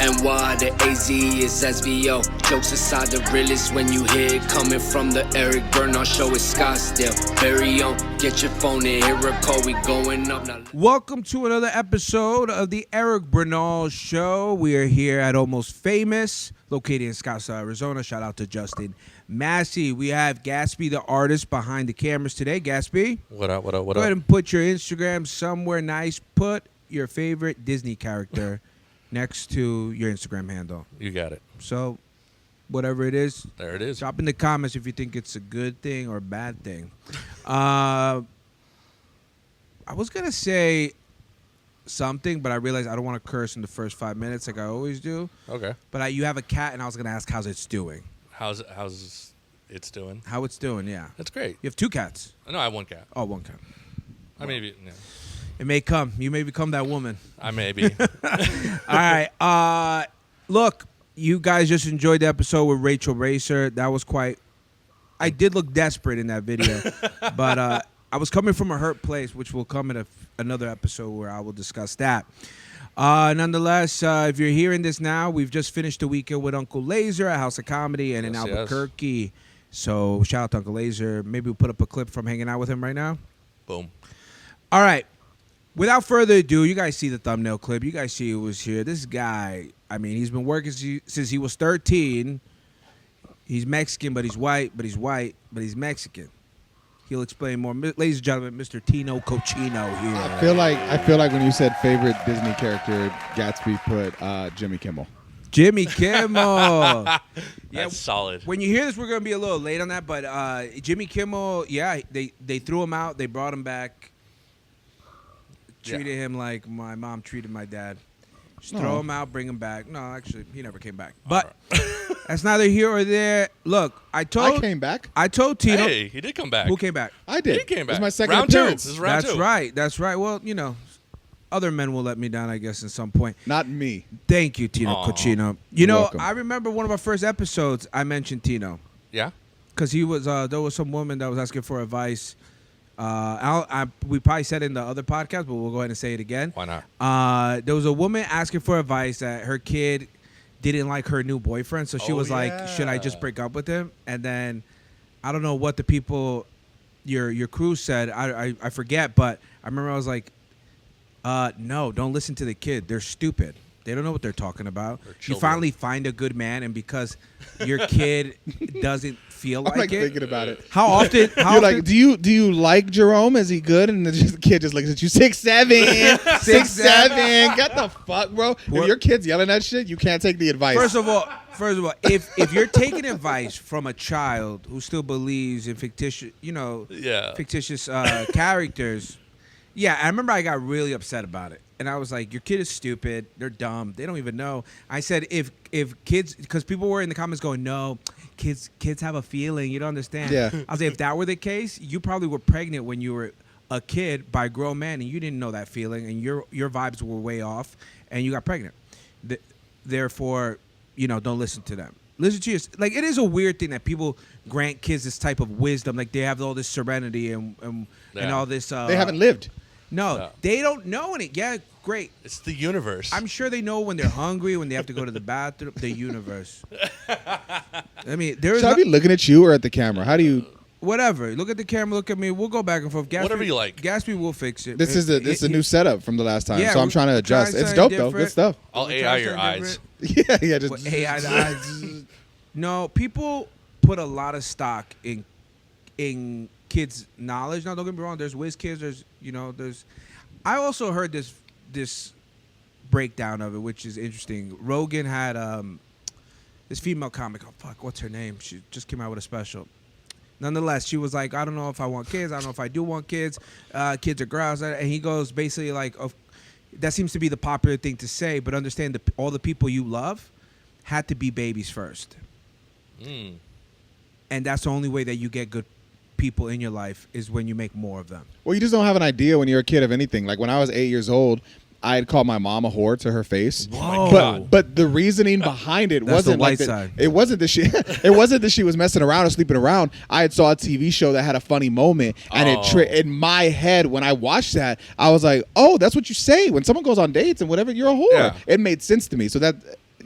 NY, the AZ is SVO. Jokes aside, the realest when you hear it coming from the Eric Bernal show is Scottsdale. Very own, get your phone and hear a call, we going up now. Welcome to another episode of the Eric Bernal show. We are here at Almost Famous, located in Scottsdale, Arizona. Shout out to Justin Massey. We have Gatsby, the artist, behind the cameras today. Gatsby, What up? go ahead and put your Instagram somewhere nice. Put your favorite Disney character next to your Instagram handle. You got it. So, whatever it is, There it is. drop in the comments if you think it's a good thing or a bad thing. I was going to say something, but I realized I don't want to curse in the first 5 minutes like I always do. Okay. But you have a cat, and I was going to ask how's it's doing. How's it's doing? How it's doing, yeah. That's great. You have two cats. No, I have one cat. Oh, one cat. I maybe. Yeah. It may come. You may become that woman. I may be. All right. Look, you guys just enjoyed the episode with Rachel Racer. That was quite... I did look desperate in that video. But I was coming from a hurt place, which will come in another episode where I will discuss that. Nonetheless, if you're hearing this now, we've just finished the weekend with Uncle Laser at House of Comedy and in Yes, Albuquerque. Yes. So shout out to Uncle Laser. Maybe we'll put up a clip from hanging out with him right now. Boom. All right. Without further ado, you guys see the thumbnail clip. You guys see who was here. This guy, I mean, he's been working since he was 13. He's Mexican, but he's white, but he's Mexican. He'll explain more. Ladies and gentlemen, Mr. Tino Cochino here. I feel like when you said favorite Disney character, Gatsby put Jimmy Kimmel. Jimmy Kimmel. That's solid. When you hear this, we're going to be a little late on that, but Jimmy Kimmel, yeah, they threw him out. They brought him back. Treated him like my mom treated my dad. Just throw him out, bring him back. No, actually, he never came back. But that's neither here or there. Look, I came back. I told Tino. Hey, he did come back. Who came back? I did. He came back. It was my second round appearance. Two. This is round That's two. right. That's right. Well, you know, other men will let me down, I guess, at some point. Not me. Thank you, Tino Cochino. You You're know, welcome. I remember one of our first episodes, I mentioned Tino. Yeah. Because he was, there was some woman that was asking for advice. We probably said it in the other podcast, but we'll go ahead and say it again. Why not? There was a woman asking for advice that her kid didn't like her new boyfriend, so she was like, should I just break up with him? And then I don't know what the people, your crew said. I forget, but I remember I was like, no, don't listen to the kid. They're stupid. They don't know what they're talking about. You finally find a good man, and because your kid doesn't feel I'm like it. thinking about it. How often? You're like, do you like Jerome? Is he good? And the kid just looks at you, 6'7", 6'7". Get the fuck, bro. If your kid's yelling that shit, you can't take the advice. First of all, if you're taking advice from a child who still believes in fictitious, fictitious characters, yeah, I remember I got really upset about it. And I was like, your kid is stupid. They're dumb. They don't even know. I said, if kids, because people were in the comments going, no, kids have a feeling. You don't understand. Yeah. I was like, if that were the case, you probably were pregnant when you were a kid by a grown man, and you didn't know that feeling, and your vibes were way off, and you got pregnant. Therefore, don't listen to them. Listen to yours. Like, it is a weird thing that people grant kids this type of wisdom. Like, they have all this serenity and all this. They haven't lived. No, they don't know any. Yeah, great. It's the universe. I'm sure they know when they're hungry, when they have to go to the bathroom. The universe. I mean, Should I be looking at you or at the camera? How do you? Whatever. Look at the camera. Look at me. We'll go back and forth. Gatsby, whatever you like. Gatsby will fix it. This is a new setup from the last time, Yeah, so I'm trying to adjust. It's dope though. Good stuff. I'll AI your eyes. Yeah. Just AI the eyes. No, people put a lot of stock in kids' knowledge. Now, don't get me wrong. There's whiz kids. There's. I also heard this breakdown of it, which is interesting. Rogan had this female comic. Oh fuck, what's her name? She just came out with a special. Nonetheless, she was like, I don't know if I want kids. I don't know if I do want kids. Kids are grouse. And he goes basically like, that seems to be the popular thing to say, but understand all the people you love had to be babies first. And that's the only way that you get good people in your life is when you make more of them. Well, you just don't have an idea when you're a kid of anything. Like when I was 8 years old, I had called my mom a whore to her face. Whoa. But the reasoning behind it wasn't like that. It wasn't that she was messing around or sleeping around. I had saw a TV show that had a funny moment, and in my head when I watched that, I was like, "Oh, that's what you say when someone goes on dates and whatever. You're a whore." Yeah. It made sense to me. So that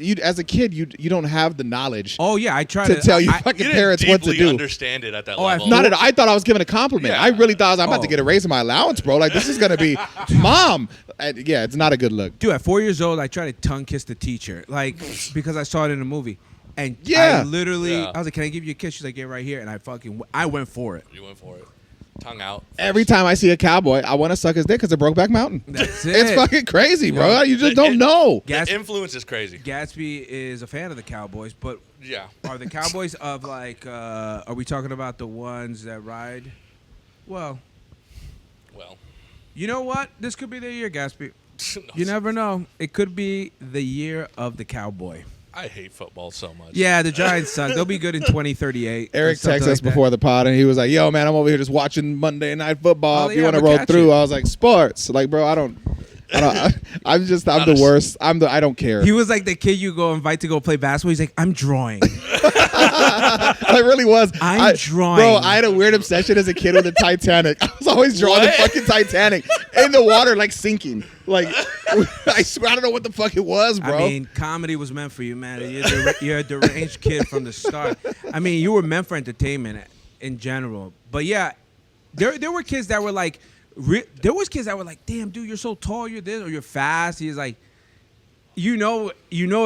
you as a kid, you don't have the knowledge. Oh yeah, I tried to tell you fucking parents what to do. Understand it at that level. Not at all. I thought I was giving a compliment. Yeah. I really thought I'm about to get a raise in my allowance, bro. Like this is gonna be, mom. And, yeah, it's not a good look. Dude, at 4 years old, I tried to tongue kiss the teacher, like because I saw it in a movie, and Yeah. I literally, Yeah. I was like, "Can I give you a kiss?" She's like, "Yeah, right here," and I went for it. You went for it. Tongue out. Every time I see a cowboy, I want to suck his dick because of Brokeback Mountain. That's it. It's fucking crazy, bro. Yeah. You just don't know. The influence is crazy. Gatsby is a fan of the Cowboys, but Yeah. are the Cowboys of like? Are we talking about the ones that ride? Well, you know what? This could be their year, Gatsby. You never know. It could be the year of the Cowboy. I hate football so much. Yeah, the Giants suck. They'll be good in 2038. Eric texted us before the pod, and he was like, "Yo, man, I'm over here just watching Monday Night Football. Oh, if you yeah, want to but roll catch through," it. I was like, "Sports." Like, bro, I'm the worst. I don't care. He was like the kid you go invite to go play basketball. He's like, I'm drawing. I really was. I'm drawing. Bro, I had a weird obsession as a kid with the Titanic. I was always drawing the fucking Titanic in the water, like sinking. Like, I swear, I don't know what the fuck it was, bro. I mean, comedy was meant for you, man. You're a deranged kid from the start. I mean, you were meant for entertainment in general. But yeah, there were kids that were like, there was kids that were like, damn, dude, you're so tall, you're this, or you're fast. He's like, you know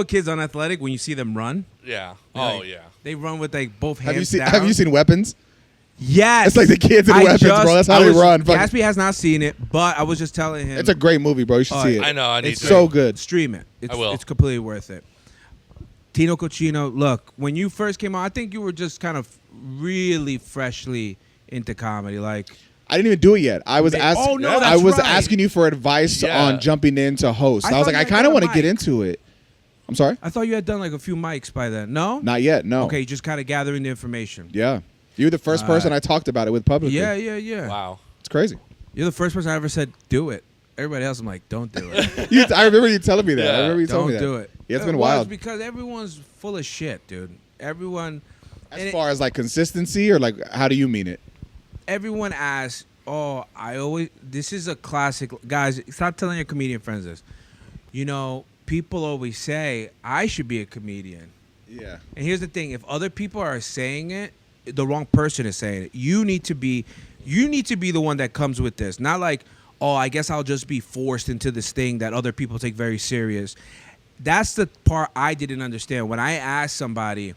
a kid's unathletic when you see them run. Yeah. Like, Oh, yeah. They run with like both hands down. Have you seen Weapons? Yes. It's like the kids in Weapons, bro. That's how they run. Gatsby has not seen it, but I was just telling him. It's a great movie, bro. You should see it. I know. I need It's to. so good. Stream it. I will. It's completely worth it. Tino Cochino, look, when you first came on, I think you were just kind of really freshly into comedy. Like, I didn't even do it yet. I was asking. Oh, no, I that's was right. asking you for advice Yeah. on jumping in to host. I was thought like, you I had kind of done want a to get mic. into it. I'm sorry. I thought you had done like a few mics by then. No? Not yet. No. Okay, just kind of gathering the information. Yeah. You're the first person I talked about it with publicly. Yeah. Wow. It's crazy. You're the first person I ever said, do it. Everybody else, I'm like, don't do it. I remember you telling me that. Yeah. I remember you telling Don't me that. do it. Yeah, it's been Well, wild. because everyone's full of shit, dude. Everyone. As far as like consistency or like, how do you mean it? Everyone asks, oh, this is a classic. Guys, stop telling your comedian friends this. You know, people always say, I should be a comedian. Yeah. And here's the thing. If other people are saying it, the wrong person is saying it. You need to be the one that comes with this. Not like, oh, I guess I'll just be forced into this thing that other people take very serious. That's the part I didn't understand. When I asked somebody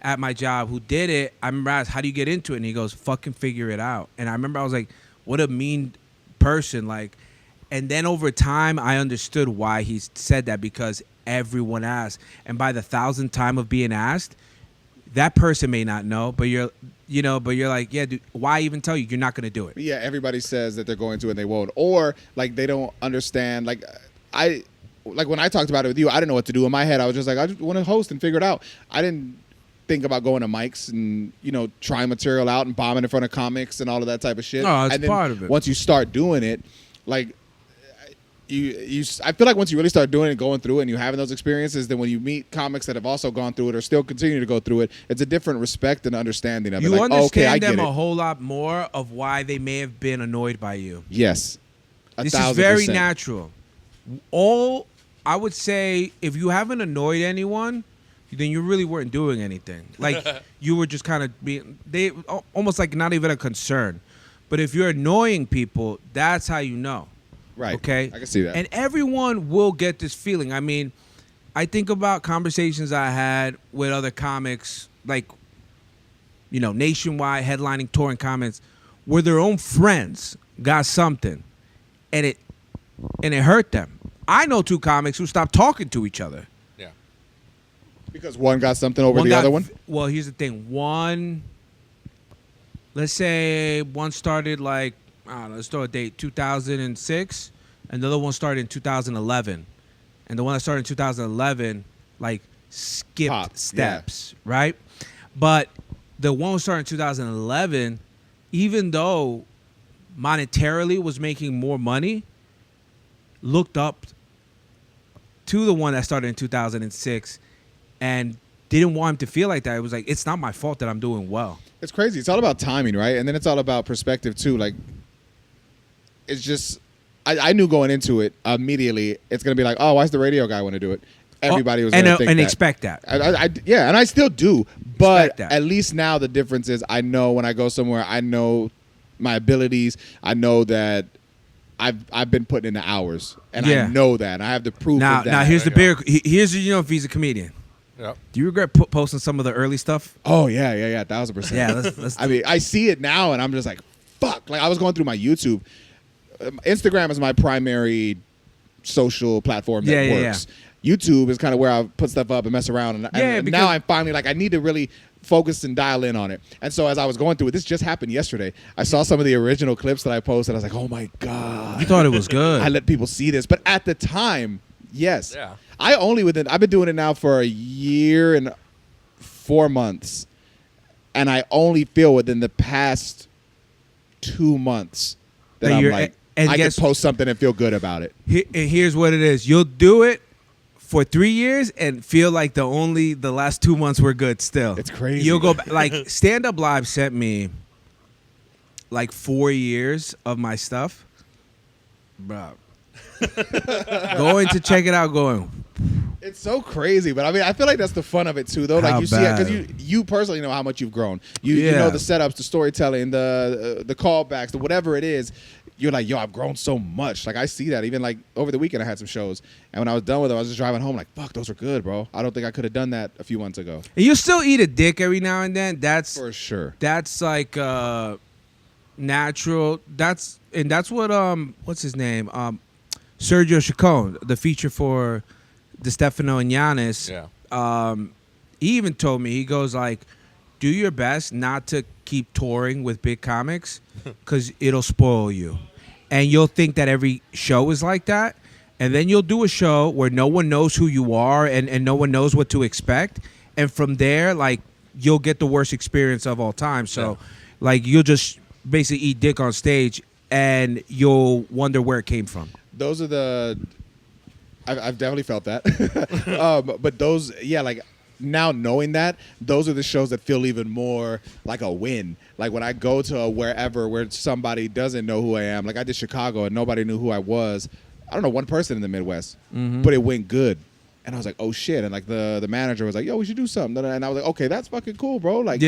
at my job who did it, I remember I asked, how do you get into it? And he goes, fucking figure it out. And I remember I was like, what a mean person. Like, and then over time, I understood why he said that, because everyone asked. And by the 1,000th time of being asked, that person may not know, but you're like, yeah, dude, why even tell you? You're not going to do it. Yeah, everybody says that they're going to and they won't. Or like they don't understand. Like when I talked about it with you, I didn't know what to do in my head. I was just like, I just want to host and figure it out. I didn't think about going to mics and, trying material out and bombing in front of comics and all of that type of shit. Oh, it's and then part of it. Once you start doing it, like I feel like once you really start doing it, going through it, and you having those experiences, then when you meet comics that have also gone through it or still continue to go through it, it's a different respect and understanding of it. You like, understand okay, I them get a it. whole lot more of why they may have been annoyed by you. Yes. This is very 1,000%. natural. I would say, if you haven't annoyed anyone, then you really weren't doing anything. Like, you were just kind of almost like not even a concern. But if you're annoying people, that's how you know. Right. Okay? I can see that. And everyone will get this feeling. I mean, I think about conversations I had with other comics, like, nationwide headlining, touring comics, where their own friends got something, and it hurt them. I know 2 comics who stopped talking to each other. Yeah. Because one got something over the other one? Well, here's the thing. Let's say one started like, I don't know, let's throw a date, 2006, and the other one started in 2011. And the one that started in 2011, like, skipped steps, right? But the one who started in 2011, even though monetarily was making more money, looked up to the one that started in 2006 and didn't want him to feel like that. It was like, it's not my fault that I'm doing well. It's crazy. It's all about timing, right? And then it's all about perspective, too. Like, it's just, I knew going into it immediately, it's going to be like, oh, why's the radio guy want to do it? everybody was going to think and that. expect that. Yeah, and I still do. But Expect that. at least now the difference is I know when I go somewhere, I know my abilities. I know that I've been putting in the hours, and I know that. I have the proof Now, of that. now here's the There bigger. Here's if he's a comedian. Yep. Do you regret posting some of the early stuff? Oh yeah, 1,000%. Yeah, let's I mean, I see it now, and I'm just like, fuck. Like I was going through my YouTube. Instagram is my primary social platform that works. YouTube is kind of where I put stuff up and mess around, and now I'm finally like, I need to really focus and dial in on it. And so as I was going through it, this just happened yesterday. I saw some of the original clips that I posted. I was like, oh my god, You thought it was good. I let people see this, but at the time, yes, Yeah. I've been doing it now for a year and 4 months, and I only feel within the past 2 months that I'm like, I can post something and feel good about it. And here's what it is: you'll do it for 3 years and feel like the last 2 months were good. Still, It's crazy. You'll go back, like Stand Up Live sent me like 4 years of my stuff, bro. Going to check it out, going. It's so crazy, but I mean, I feel like that's the fun of it too, though. Like How you see it bad? because you personally know how much you've grown. You know the setups, the storytelling, the callbacks, the whatever it is. You're like, yo, I've grown so much. Like I see that. Even like over the weekend, I had some shows, and when I was done with them, I was just driving home, like, fuck, those are good, bro. I don't think I could have done that a few months ago. And you still eat a dick every now and then. That's For sure. That's like natural. That's what what's his name? Sergio Chacon, the feature for DeStefano and Giannis. Yeah. He even told me, he goes like, do your best not to keep touring with big comics because it'll spoil you. And you'll think that every show is like that. And then you'll do a show where no one knows who you are and no one knows what to expect. And from there, like, you'll get the worst experience of all time. So, like, you'll just basically eat dick on stage and you'll wonder where it came from. Those are the. I've definitely felt that. But those, like now knowing that, those are the shows that feel even more like a win. Like when I go to wherever where somebody doesn't know who I am. Like I did Chicago and nobody knew who I was. I don't know one person in the Midwest, but it went good. And I was like, oh shit! And like the manager was like, yo, we should do something. And I was like, okay, that's fucking cool, bro. Like,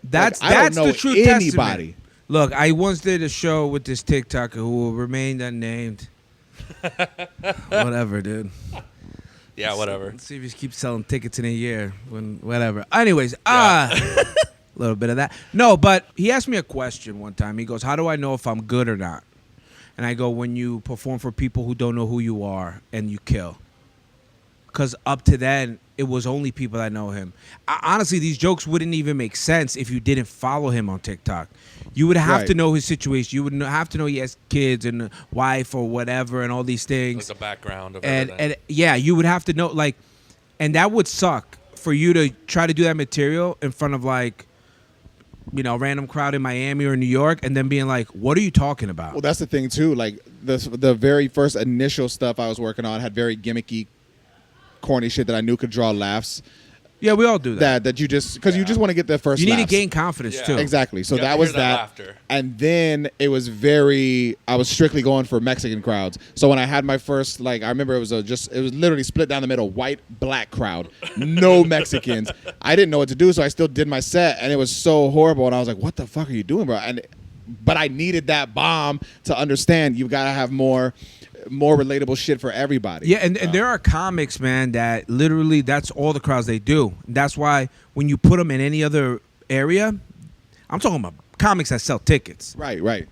that's I don't know the true anybody. Testament. Look, I once did a show with this TikToker who will remain unnamed. Whatever, dude. Yeah, whatever. Let's see if he keeps selling tickets in a year. Whatever. Anyways, a little bit of that. No, but he asked me a question one time. He goes, how do I know if I'm good or not? And I go, when you perform for people who don't know who you are and you kill. Because up to then, it was only people that know him. Honestly, these jokes wouldn't even make sense if you didn't follow him on TikTok. You would have to know his situation. You would have to know he has kids and a wife or whatever and all these things. Like the background of and everything. yeah, you would have to know, like, and that would suck for you to try to do that material in front of, like, you know, random crowd in Miami or New York and then being like, what are you talking about? Well, that's the thing too. Like the very first initial stuff I was working on had very gimmicky, corny shit that I knew could draw laughs. Yeah, we all do that. That you just because you just want to get the first. You need laughs. to gain confidence too. Exactly. So You gotta that was hear that that. laughter. And then it was I was strictly going for Mexican crowds. So when I had my first, like, I remember it was literally split down the middle, white, black crowd, no Mexicans. I didn't know what to do, so I still did my set, and it was so horrible. And I was like, "What the fuck are you doing, bro?" But I needed that bomb to understand. You gotta have more relatable shit for everybody. Yeah, and there are comics, man, that literally that's all the crowds they do. That's why when you put them in any other area, I'm talking about comics that sell tickets. Right.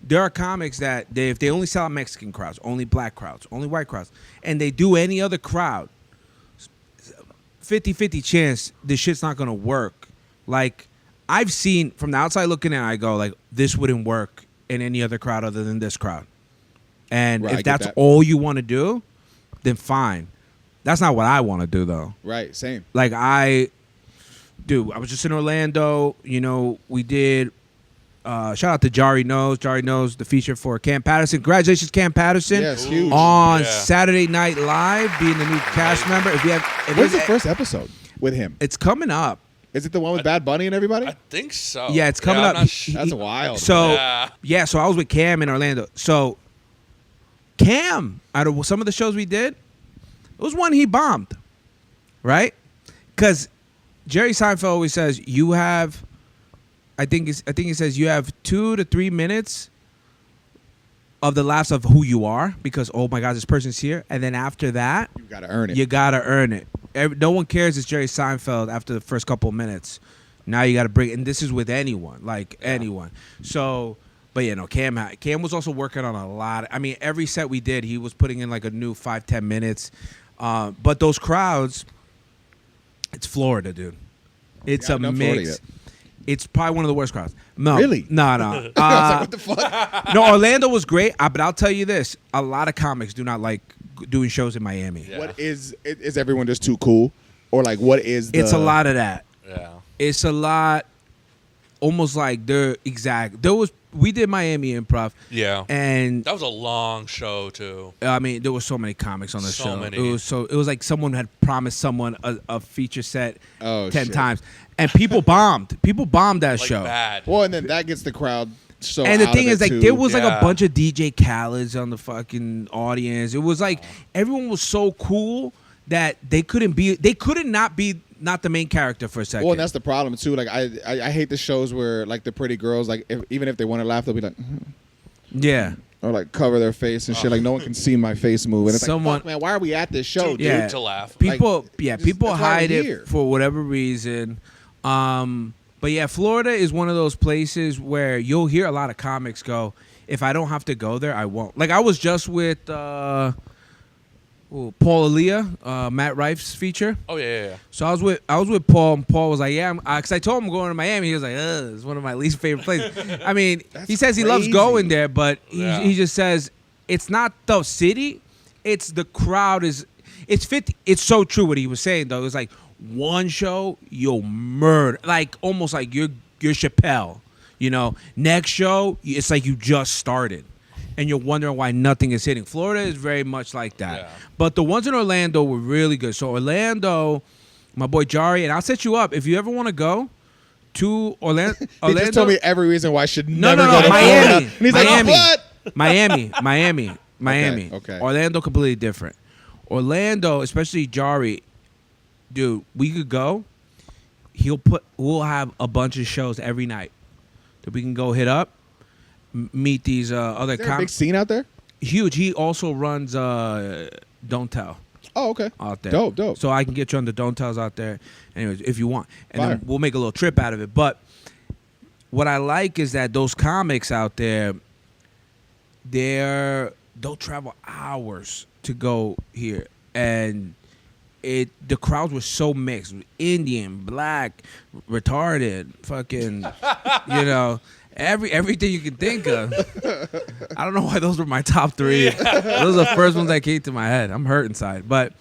There are comics that if they only sell out Mexican crowds, only black crowds, only white crowds, and they do any other crowd, 50-50 chance this shit's not gonna work. Like, I've seen from the outside looking in, I go like, this wouldn't work in any other crowd other than this crowd. And Right, I if get that's that. all you want to do, then fine. That's not what I want to do, though. Right. Same. Like, I was just in Orlando. You know, we did, shout out to Jari Knows, the feature for Cam Patterson. Congratulations, Cam Patterson. Yes, huge. On Yeah. Saturday Night Live, being the new cast member. If you have, When's the first episode with him? it's coming up. Is it the one with Bad Bunny and everybody? I think so. Yeah, it's coming I'm up. not sure. That's wild. So, Yeah. so I was with Cam in Orlando. So, Cam, out of some of the shows we did, it was one he bombed. right? Because Jerry Seinfeld always says you have, I think he says you have 2 to 3 minutes of the laughs of who you are, because oh my God, this person's here, and then after that, You gotta earn it. you gotta earn it. No one cares it's Jerry Seinfeld after the first couple of minutes. Now you gotta bring, and this is with anyone, like anyone. So, but yeah, no, Cam was also working on a lot. I mean, every set we did, he was putting in like a new 5-10 minutes. But those crowds, it's Florida, dude. It's Yeah, a I've done Florida mix. yet. It's probably one of the worst crowds. No, Really? No. I was like, what the fuck? No, Orlando was great, but I'll tell you this: a lot of comics do not like doing shows in Miami. Yeah. What is everyone just too cool, or like what is? It's a lot of that. Yeah. It's a lot, almost like they're exact. We did Miami Improv. Yeah. And That was a long show too. I mean, there were so many comics on the So show. many. It was like someone had promised someone a feature set Oh, 10 shit. times, and people bombed. People bombed that Like show. bad. Well, and then that gets the crowd so. And the out thing of is, it, like, too. there was like a Yeah. bunch of DJ Khaled's on the fucking audience. It was like everyone was so cool that they couldn't not be not the main character for a second. Well, and that's the problem too. Like I hate the shows where like the pretty girls, like even if they want to laugh, they'll be like, yeah. or like cover their face and shit. Like no one can see my face move. And it's Someone- like, fuck, man, why are we at this show, dude? Yeah. To laugh. People, Like, people that's why hide we're it here. for whatever reason. But yeah, Florida is one of those places where you'll hear a lot of comics go, if I don't have to go there, I won't. Like I was just with Paul Aaliyah, Matt Rife's feature. Oh yeah. So I was with Paul, and Paul was like, "Yeah," because I told him I'm going to Miami. He was like, "Ugh, it's one of my least favorite places." I mean, That's he says he loves crazy. going there, but Yeah. he just says it's not the city, it's the crowd. It's 50. It's so true what he was saying though. It's like one show you'll murder, like almost like you're Chappelle. You know, next show it's like you just started. And you're wondering why nothing is hitting. Florida is very much like that. Yeah. But the ones in Orlando were really good. So Orlando, my boy Jari, and I'll set you up if you ever want to go to Orlando. He just told me every reason why I should No, never no, go no, to Miami. Florida. And he's Miami. like, oh, what? Miami. Okay. Orlando completely different. Orlando, especially Jari, dude, we could go. We'll have a bunch of shows every night that we can go hit up. Meet these other Is there a big comics. scene out there? Huge. He also runs Don't Tell Oh, okay. out there. Dope. So I can get you on the Don't Tells out there, anyways, if you want, and then Fire. we'll make a little trip out of it. But what I like is that those comics out there, they'll travel hours to go here, and the crowds were so mixed: Indian, black, retarded, fucking, you know. Everything you can think of. I don't know why those were my top 3. Those are the first ones that came to my head. I'm hurt inside, but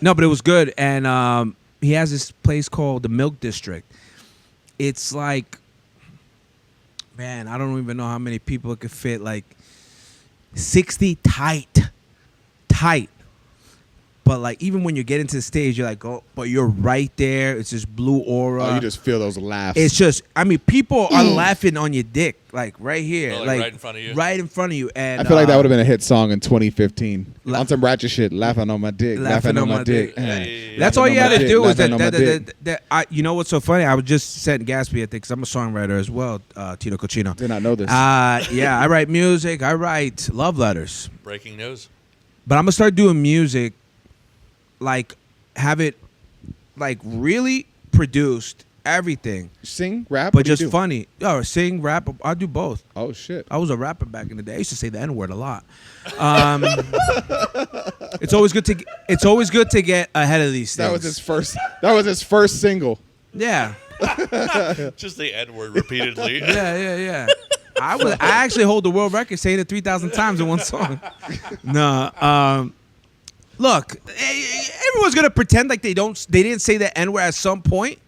no, but it was good. And he has this place called the Milk District. It's like, man, I don't even know how many people it could fit. Like 60 tight. But like even when you get into the stage, you're like, oh, but you're right there. It's this blue aura. Oh, you just feel those laughs. It's just, I mean, people are laughing on your dick, like right here, Oh, like right in front of you? right in front of you. And I feel like that would have been a hit song in 2015. La- On some ratchet shit, laughing on my dick, laughing on my dick. Hey. That's Laughing all on you my had to dick, do was laughing on my dick. that. You know what's so funny? I was just setting Gatsby, I think, because I'm a songwriter as well. Tino Cochino. Did not know this. Yeah, I write music. I write love letters. Breaking news. But I'm gonna start doing music, like have it, like really produced, everything, Sing, rap, but what do you just do? funny. Oh, sing, rap. I do both. Oh shit. I was a rapper back in the day. I used to say the N word a lot. It's always good to get ahead of these things. That was his first single. Yeah, Just the N word repeatedly. yeah. I actually hold the world record saying it 3,000 times in one song. No, look, everyone's gonna pretend like they didn't say the N word at some point.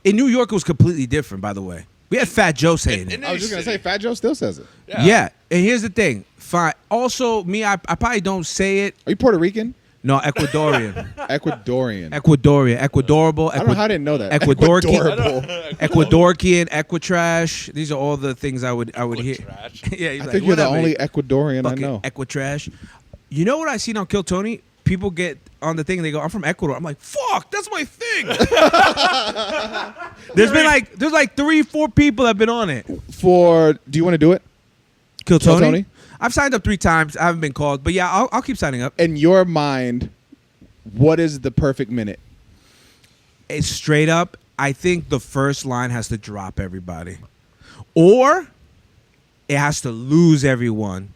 In New York, it was completely different. By the way, we had Fat Joe saying it. in I was just gonna City. say, Fat Joe still says it. Yeah, and here's the thing. Fine. Also, me, I probably don't say it. Are you Puerto Rican? No, Ecuadorian. Ecuadorian. Ecuadorable. I don't know how I didn't know that. Ecuadorian. Ecuadorable. Ecuadorian, Equitrash. These are all the things I would hear. Trash. Yeah, he's I like, think you're the whatever, only Ecuadorian I fucking know. Equitrash. You know what I seen on Kill Tony? people get on the thing and they go, I'm from Ecuador. I'm like, fuck, that's my thing. there's like 3-4 people that have been on it. Do you want to do it? Kill Tony? Tony? I've signed up 3 times. I haven't been called, but yeah, I'll keep signing up. In your mind, what is the perfect minute? It's straight up. I think the first line has to drop everybody, or it has to lose everyone,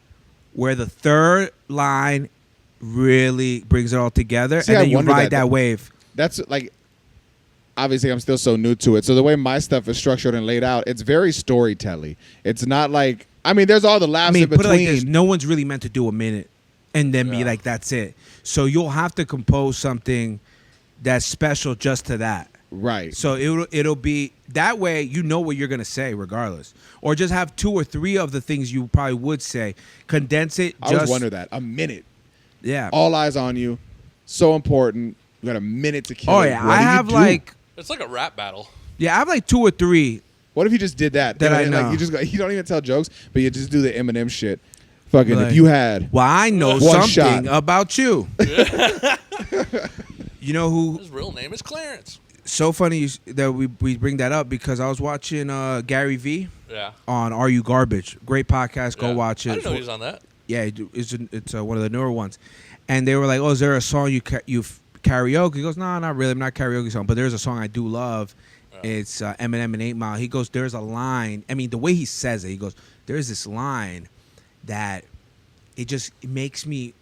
where the third line really brings it all together, See, and I then you wonder ride that. that wave. That's like, obviously I'm still so new to it. So the way my stuff is structured and laid out, it's very storytelling. It's not like, I mean, there's all the laughs in put it like between. this: no one's really meant to do a minute and then be Yeah. like, that's it. So you'll have to compose something that's special just to that. Right. So it'll be that way. You know what you're gonna say regardless, or just have 2 or 3 of the things you probably would say. Condense it. I always wonder that. A minute. Yeah. All eyes on you. So important. You got a minute to kill Oh it. yeah. What I do you have do? like It's like a rap battle. I have like 2 or 3. What if you just did that? That I Like, know. you just you don't even tell jokes, but you just do the Eminem shit. Fucking Like, if you had Well, I know One something shot. about you. You know who? His real name is Clarence. So funny that we bring that up because I was watching Gary V Yeah. on Are You Garbage? Great podcast. Go Yeah. watch it. I didn't know he was on that. Yeah, it's one of the newer ones. And they were like, "Oh, is there a song you karaoke?" He goes, "No, not really. I'm not a karaoke song, but there's a song I do love. It's Eminem and 8 Mile." He goes, "There's a line. I mean, the way he says it, he goes, there's this line that it makes me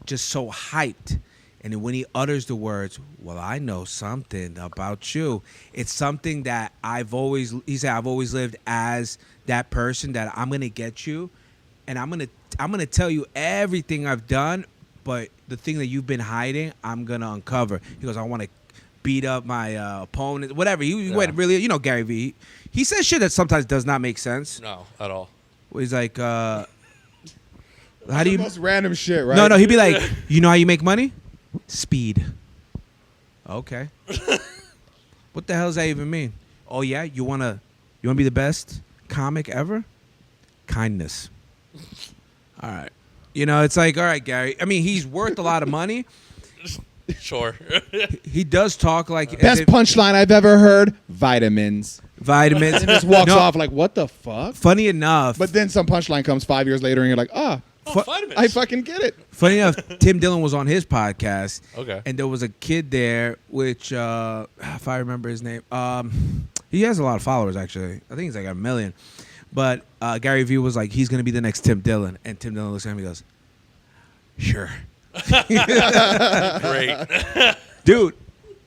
just so hyped." And then when he utters the words, "Well, I know something about you," it's something that he said, I've always lived as that person that I'm gonna get you, and I'm gonna tell you everything I've done, but the thing that you've been hiding, I'm gonna uncover. He goes, "I want to beat up my opponent," whatever. He went really, Gary Vee. He says shit that sometimes does not make sense. No, at all. He's like, "How do the you?" most random shit, right? No, he'd be like, "You know how you make money? Speed." Okay. What the hell does that even mean? Oh yeah, you wanna be the best comic ever? Kindness. All right. It's like, all right, Gary. I mean, he's worth a lot of money. Sure. He does talk like as Best if- punchline I've ever heard: vitamins. vitamins. And just walks No, off like, what the fuck? Funny enough, But then some punchline comes 5 years later, and you're like, Oh, vitamins. I fucking get it. funny enough, Tim Dillon was on his podcast. Okay. And there was a kid there, which if I remember his name, he has a lot of followers actually. I think he's like 1 million. But Gary Vee was like, he's gonna be the next Tim Dillon, and Tim Dillon looks at him and goes, "Sure." Great. Dude,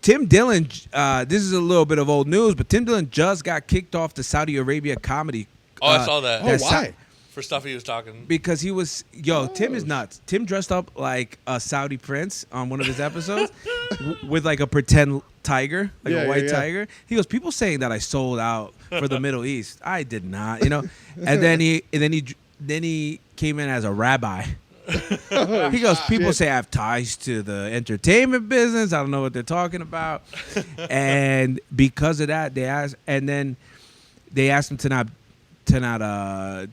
Tim Dillon, this is a little bit of old news, but Tim Dillon just got kicked off the Saudi Arabia comedy. Oh, I saw that. Oh, why? For stuff he was talking. Because he was, Tim is nuts. Tim dressed up like a Saudi prince on one of his episodes with like a pretend tiger, like Yeah, a white yeah. tiger. He goes, people saying that I sold out for the Middle East. I did not, And then he came in as a rabbi. He goes, people say I have ties to the entertainment business. I don't know what they're talking about. And because of that, they asked him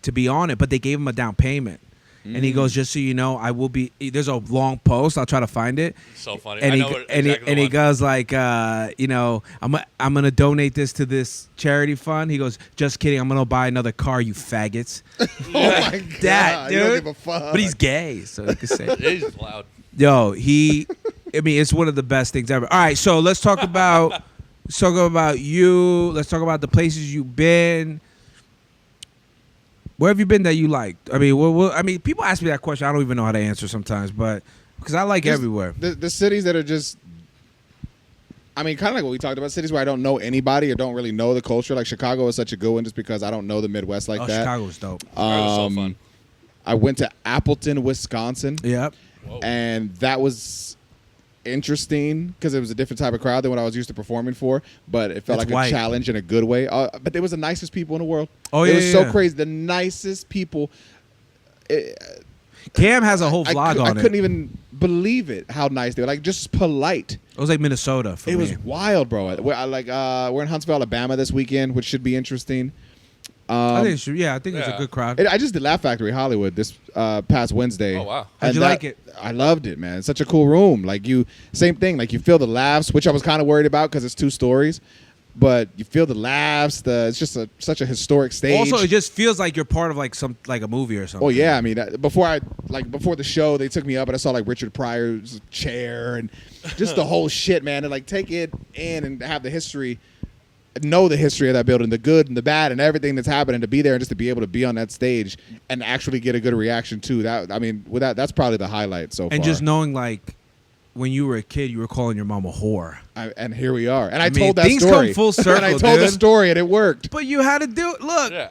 to be on it, but they gave him a down payment. And he goes, "Just so you know, I will be." There's a long post. I'll try to find it. So funny. And I he know he goes like, I'm gonna donate this to this charity fund. He goes, "Just kidding. I'm gonna buy another car, you faggots." Oh my god, That, you don't dude. give a fuck. But he's gay, so you can say. He's loud. It's one of the best things ever. All right, so let's talk about you. Let's talk about the places you've been. Where have you been that you liked? I mean, people ask me that question. I don't even know how to answer sometimes, but because I like Just everywhere. The cities that are just, I mean, kind of like what we talked about, cities where I don't know anybody or don't really know the culture. Like Chicago is such a good one just because I don't know the Midwest like that. Chicago was dope. That was so fun. I went to Appleton, Wisconsin, Yep. Whoa. and that was interesting because it was a different type of crowd than what I was used to performing for, but it felt It's like white. a challenge in a good way. But they was the nicest people in the world. Oh, it yeah, was yeah, so yeah. crazy. The nicest people. Cam has a whole vlog I on couldn't it. even believe it. How nice they were. Like just polite. It was like Minnesota for It me. was wild, bro. We're in Huntsville, Alabama this weekend, which should be interesting. I think I think it's a Yeah. good crowd. I just did Laugh Factory Hollywood this past Wednesday. Oh, wow. How'd And you like it? I loved it, man. It's such a cool room. Like same thing. Like you feel the laughs, which I was kind of worried about because it's 2 stories, but you feel the laughs. It's just such a historic stage. Also, it just feels like you're part of like a movie or something. Oh yeah, I mean, before the show, they took me up and I saw like Richard Pryor's chair and just the whole shit, man. And like take it in and have the history, know the history of that building, the good and the bad and everything that's happening, to be there and just to be able to be on that stage and actually get a good reaction too. That, I mean, that's probably the highlight so far. And just knowing like when you were a kid, you were calling your mom a whore. And here we are. And I mean, told that things story. come full circle, and I told the dude. story and it worked. But you had to do it. Look, Yeah.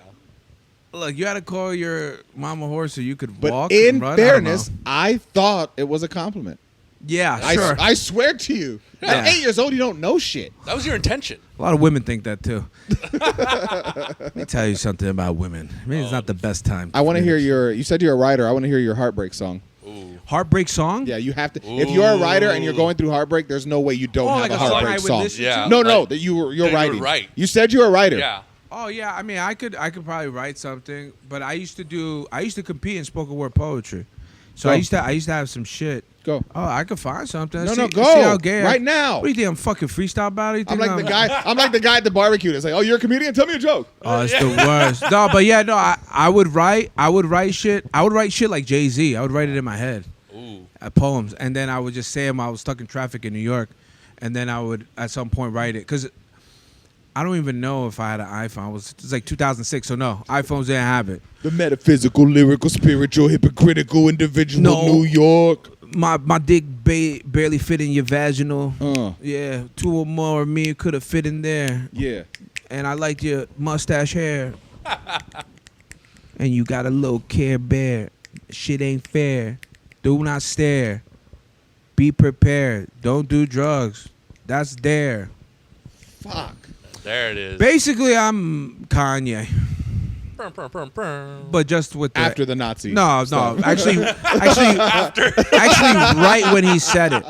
look, you had to call your mom a whore so you could But walk. in and run. fairness, I thought it was a compliment. Yeah, sure. I swear to you. Yeah. At 8 years old, you don't know shit. That was your intention. A lot of women think that too. Let me tell you something about women. Maybe it's not the best time. I want to hear you said you're a writer. I want to hear your heartbreak song. Ooh. Heartbreak song. Yeah, you have to. If you're a writer and you're going through heartbreak, there's no way you don't have like a a song I heartbreak would song. listen Yeah. to? No, Like- that you're that you would writing. write. You said you're a writer. Yeah. Oh yeah, I mean, I could probably write something, but I used to compete in spoken word poetry, so Go. I used to have some shit. Go. Oh, I could find something. No, See- no, go see how gay I- right now. What do you think? I'm fucking freestyle about it? You I'm think like the guy. I'm like the guy at the barbecue that's like, "Oh, you're a comedian. Tell me a joke." Oh, it's the worst. No, but yeah, no, I would write shit. I would write shit like Jay-Z. I would write it in my head, Ooh. poems, and then I would just say them. I was stuck in traffic in New York, and then I would at some point write it because I don't even know if I had an iPhone. It's like 2006, so no, iPhones didn't have it. The metaphysical, lyrical, spiritual, hypocritical, individual, No. New York. My dick barely fit in your vaginal. Yeah, 2 or more of me could have fit in there. Yeah. And I liked your mustache hair. And you got a little Care Bear. Shit ain't fair. Do not stare. Be prepared. Don't do drugs. That's there. Fuck. There it is. Basically, I'm Kanye, Brum, brum, brum, brum. but just with the After the Nazi. No, stuff. actually, right when he said it.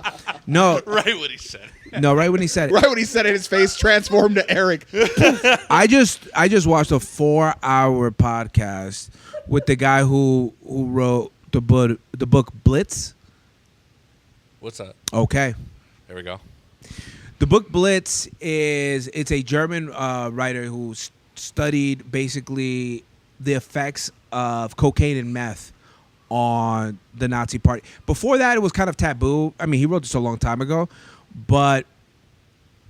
No, Right what he said. no, right when he said it. Right when he said it, his face transformed to Eric. I just watched a 4-hour podcast with the guy who wrote the book Blitz. What's that? Okay. There we go. The book Blitz it's a German writer who studied basically the effects of cocaine and meth on the Nazi party. Before that, it was kind of taboo. I mean, he wrote this a long time ago, but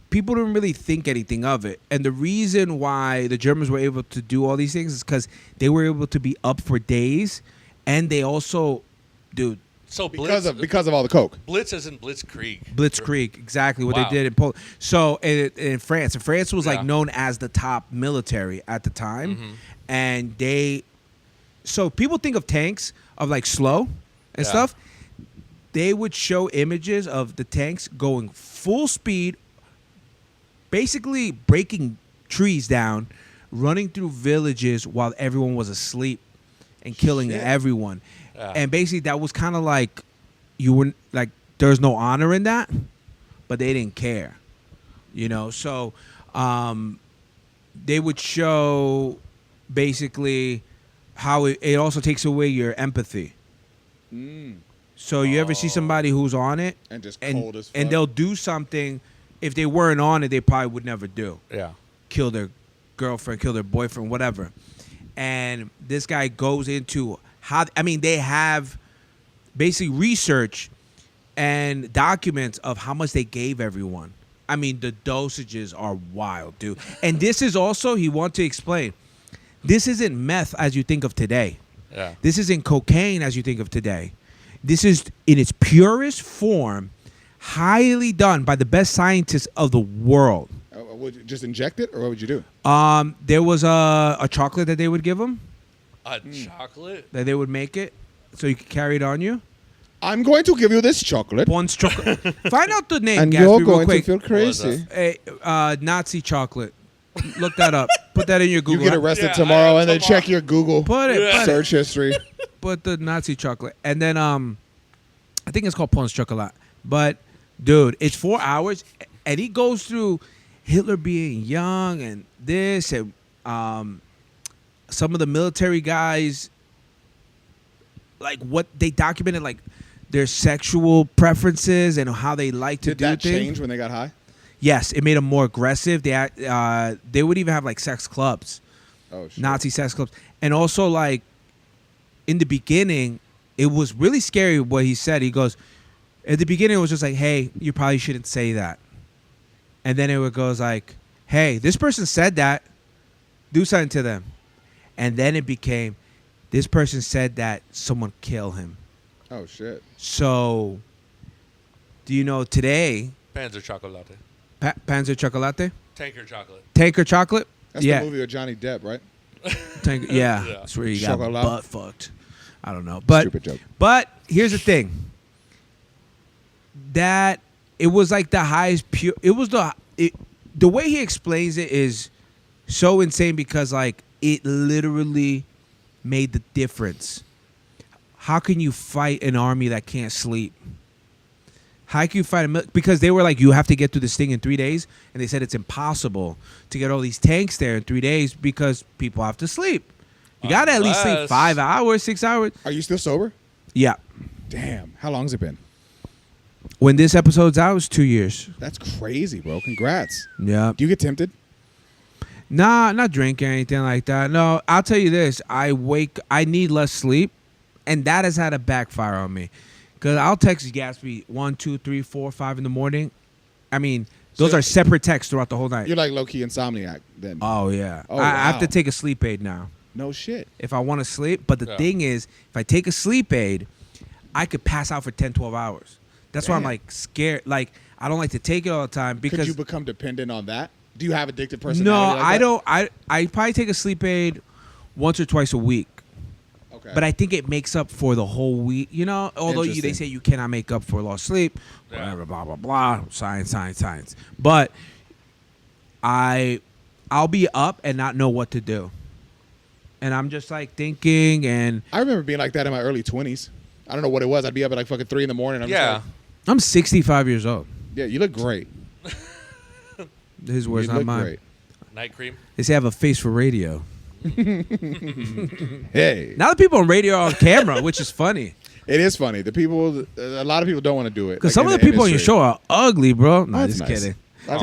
people didn't really think anything of it. And the reason why the Germans were able to do all these things is because they were able to be up for days, and they also, dude, So Blitz, because of all the coke. Blitz isn't Blitzkrieg. Blitzkrieg, exactly what Wow. they did in Poland. So in France, was like Yeah. known as the top military at the time, Mhm. and so people think of tanks of like slow and Yeah. stuff. They would show images of the tanks going full speed, basically breaking trees down, running through villages while everyone was asleep, and killing Shit. everyone. Yeah. And basically, that was kind of like you were like there's no honor in that, but they didn't care, you know. So they would show basically how it also takes away your empathy. So you ever see somebody who's on it And just cold as fuck. and they'll do something if they weren't on it, they probably would never do. Yeah. Kill their girlfriend, kill their boyfriend, whatever. And this guy goes into how, I mean, they have basically research and documents of how much they gave everyone. I mean, the dosages are wild, dude. And this is also, he wants to explain, this isn't meth as you think of today. Yeah. This isn't cocaine as you think of today. This is, in its purest form, highly done by the best scientists of the world. Would you just inject it, or what would you do? There was a chocolate that they would give them, A chocolate? that they would make it, so you could carry it on you. I'm going to give you this chocolate, Bon's chocolate. Find out the name, and Gatsby, you're real going to quick. feel was crazy. that? Hey, Nazi chocolate. Look that up. Put that in your You Google. get arrested Yeah, tomorrow, I am and then tomorrow. check your Google Put it. Yeah. Put it. search history. Put the Nazi chocolate, and then I think it's called Bon's chocolate. But dude, it's 4 hours, and he goes through Hitler being young and this and some of the military guys, like what they documented, like their sexual preferences and how they like to Did do that things. change when they got high? Yes, it made them more aggressive. They would even have like sex clubs, Oh shit. Nazi sex clubs, and also like in the beginning, it was really scary what he said. He goes, at the beginning, it was just like, "Hey, you probably shouldn't say that," and then it goes like, "Hey, this person said that. Do something to them," and then it became, "This person said that. Someone kill him." Oh shit. So, do you know today? Panzer chocolate. Panzer Chocolate? Tanker chocolate. Tanker Chocolate? That's yeah. the movie with Johnny Depp, right? Tanker, yeah. Yeah. That's where you got Chocolat? butt fucked. I don't know. But, Stupid joke. But here's the thing. That it was like the highest pure. It was the way he explains it is so insane because like it literally made the difference. How can you fight an army that can't sleep? How can you fight because they were like, you have to get through this thing in 3 days, and they said it's impossible to get all these tanks there in 3 days because people have to sleep. You gotta at least sleep Unless- 5 hours, 6 hours. Are you still sober? Yeah. Damn. How long's it been? When this episode's out, it's 2 years. That's crazy, bro. Congrats. Yeah. Do you get tempted? Nah, not drinking or anything like that. No, I'll tell you this. I need less sleep, and that has had a backfire on me. Because I'll text Gatsby 1, 2, 3, 4, 5 in the morning. I mean, those So- are separate texts throughout the whole night. You're like low-key insomniac then. Oh, yeah. Oh, I have wow. to take a sleep aid now No shit. if I want to sleep. But the Yeah. thing is, if I take a sleep aid, I could pass out for 10, 12 hours. That's why I'm Damn. like scared. Like, I don't like to take it all the time because Could you become dependent on that? Do you have addictive personality? no, like I that? don't. I probably take a sleep aid once or twice a week. Okay. But I think it makes up for the whole week. You know, although they Interesting. say you cannot make up for lost sleep, Yeah. whatever, blah blah blah, science. But I'll be up and not know what to do, and I'm just like thinking, and I remember being like that in my early 20s. I don't know what it was. I'd be up at like fucking 3 in the morning. I'm just Yeah. like, I'm 65 years old. yeah, you look great. His words, You not look mine. great. Night cream. They say I have a face for radio. Hey. Now the people on radio are on camera, which is funny. It is funny. A lot of people don't want to do it. Because like, some in of the people on your industry. show are ugly, bro. No, That's just nice. kidding. Aw.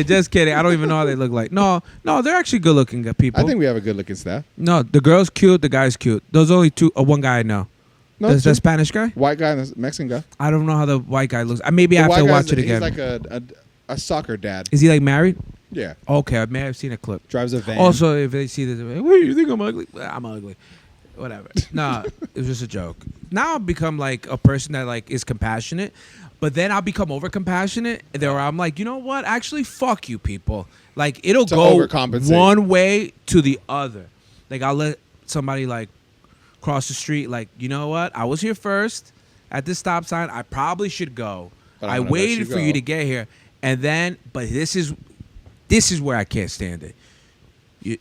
Just kidding. I don't even know how they look like. No, they're actually good looking people. I think we have a good looking staff. No, the girl's cute, the guy's cute. Those only one guy I know. No, the it's Spanish guy? white guy and the Mexican guy. I don't know how the white guy looks. Maybe I The have to white watch guy's- it again. He's like a soccer dad. Is he like married? Yeah. Okay, I may have seen a clip. Drives a van. Also, if they see this, they're like, what, you think I'm ugly? Well, I'm ugly. Whatever. Nah, it was just a joke. Now I've become like a person that like is compassionate, but then I'll become over compassionate. Where I'm like, you know what? Actually, fuck you people. Like it'll To go overcompensate. one way to the other. Like I'll let somebody like cross the street. Like, you know what? I was here first at this stop sign. I probably should go. But I I'm gonna let waited you for go. you to get here, and then, but this is where I can't stand it.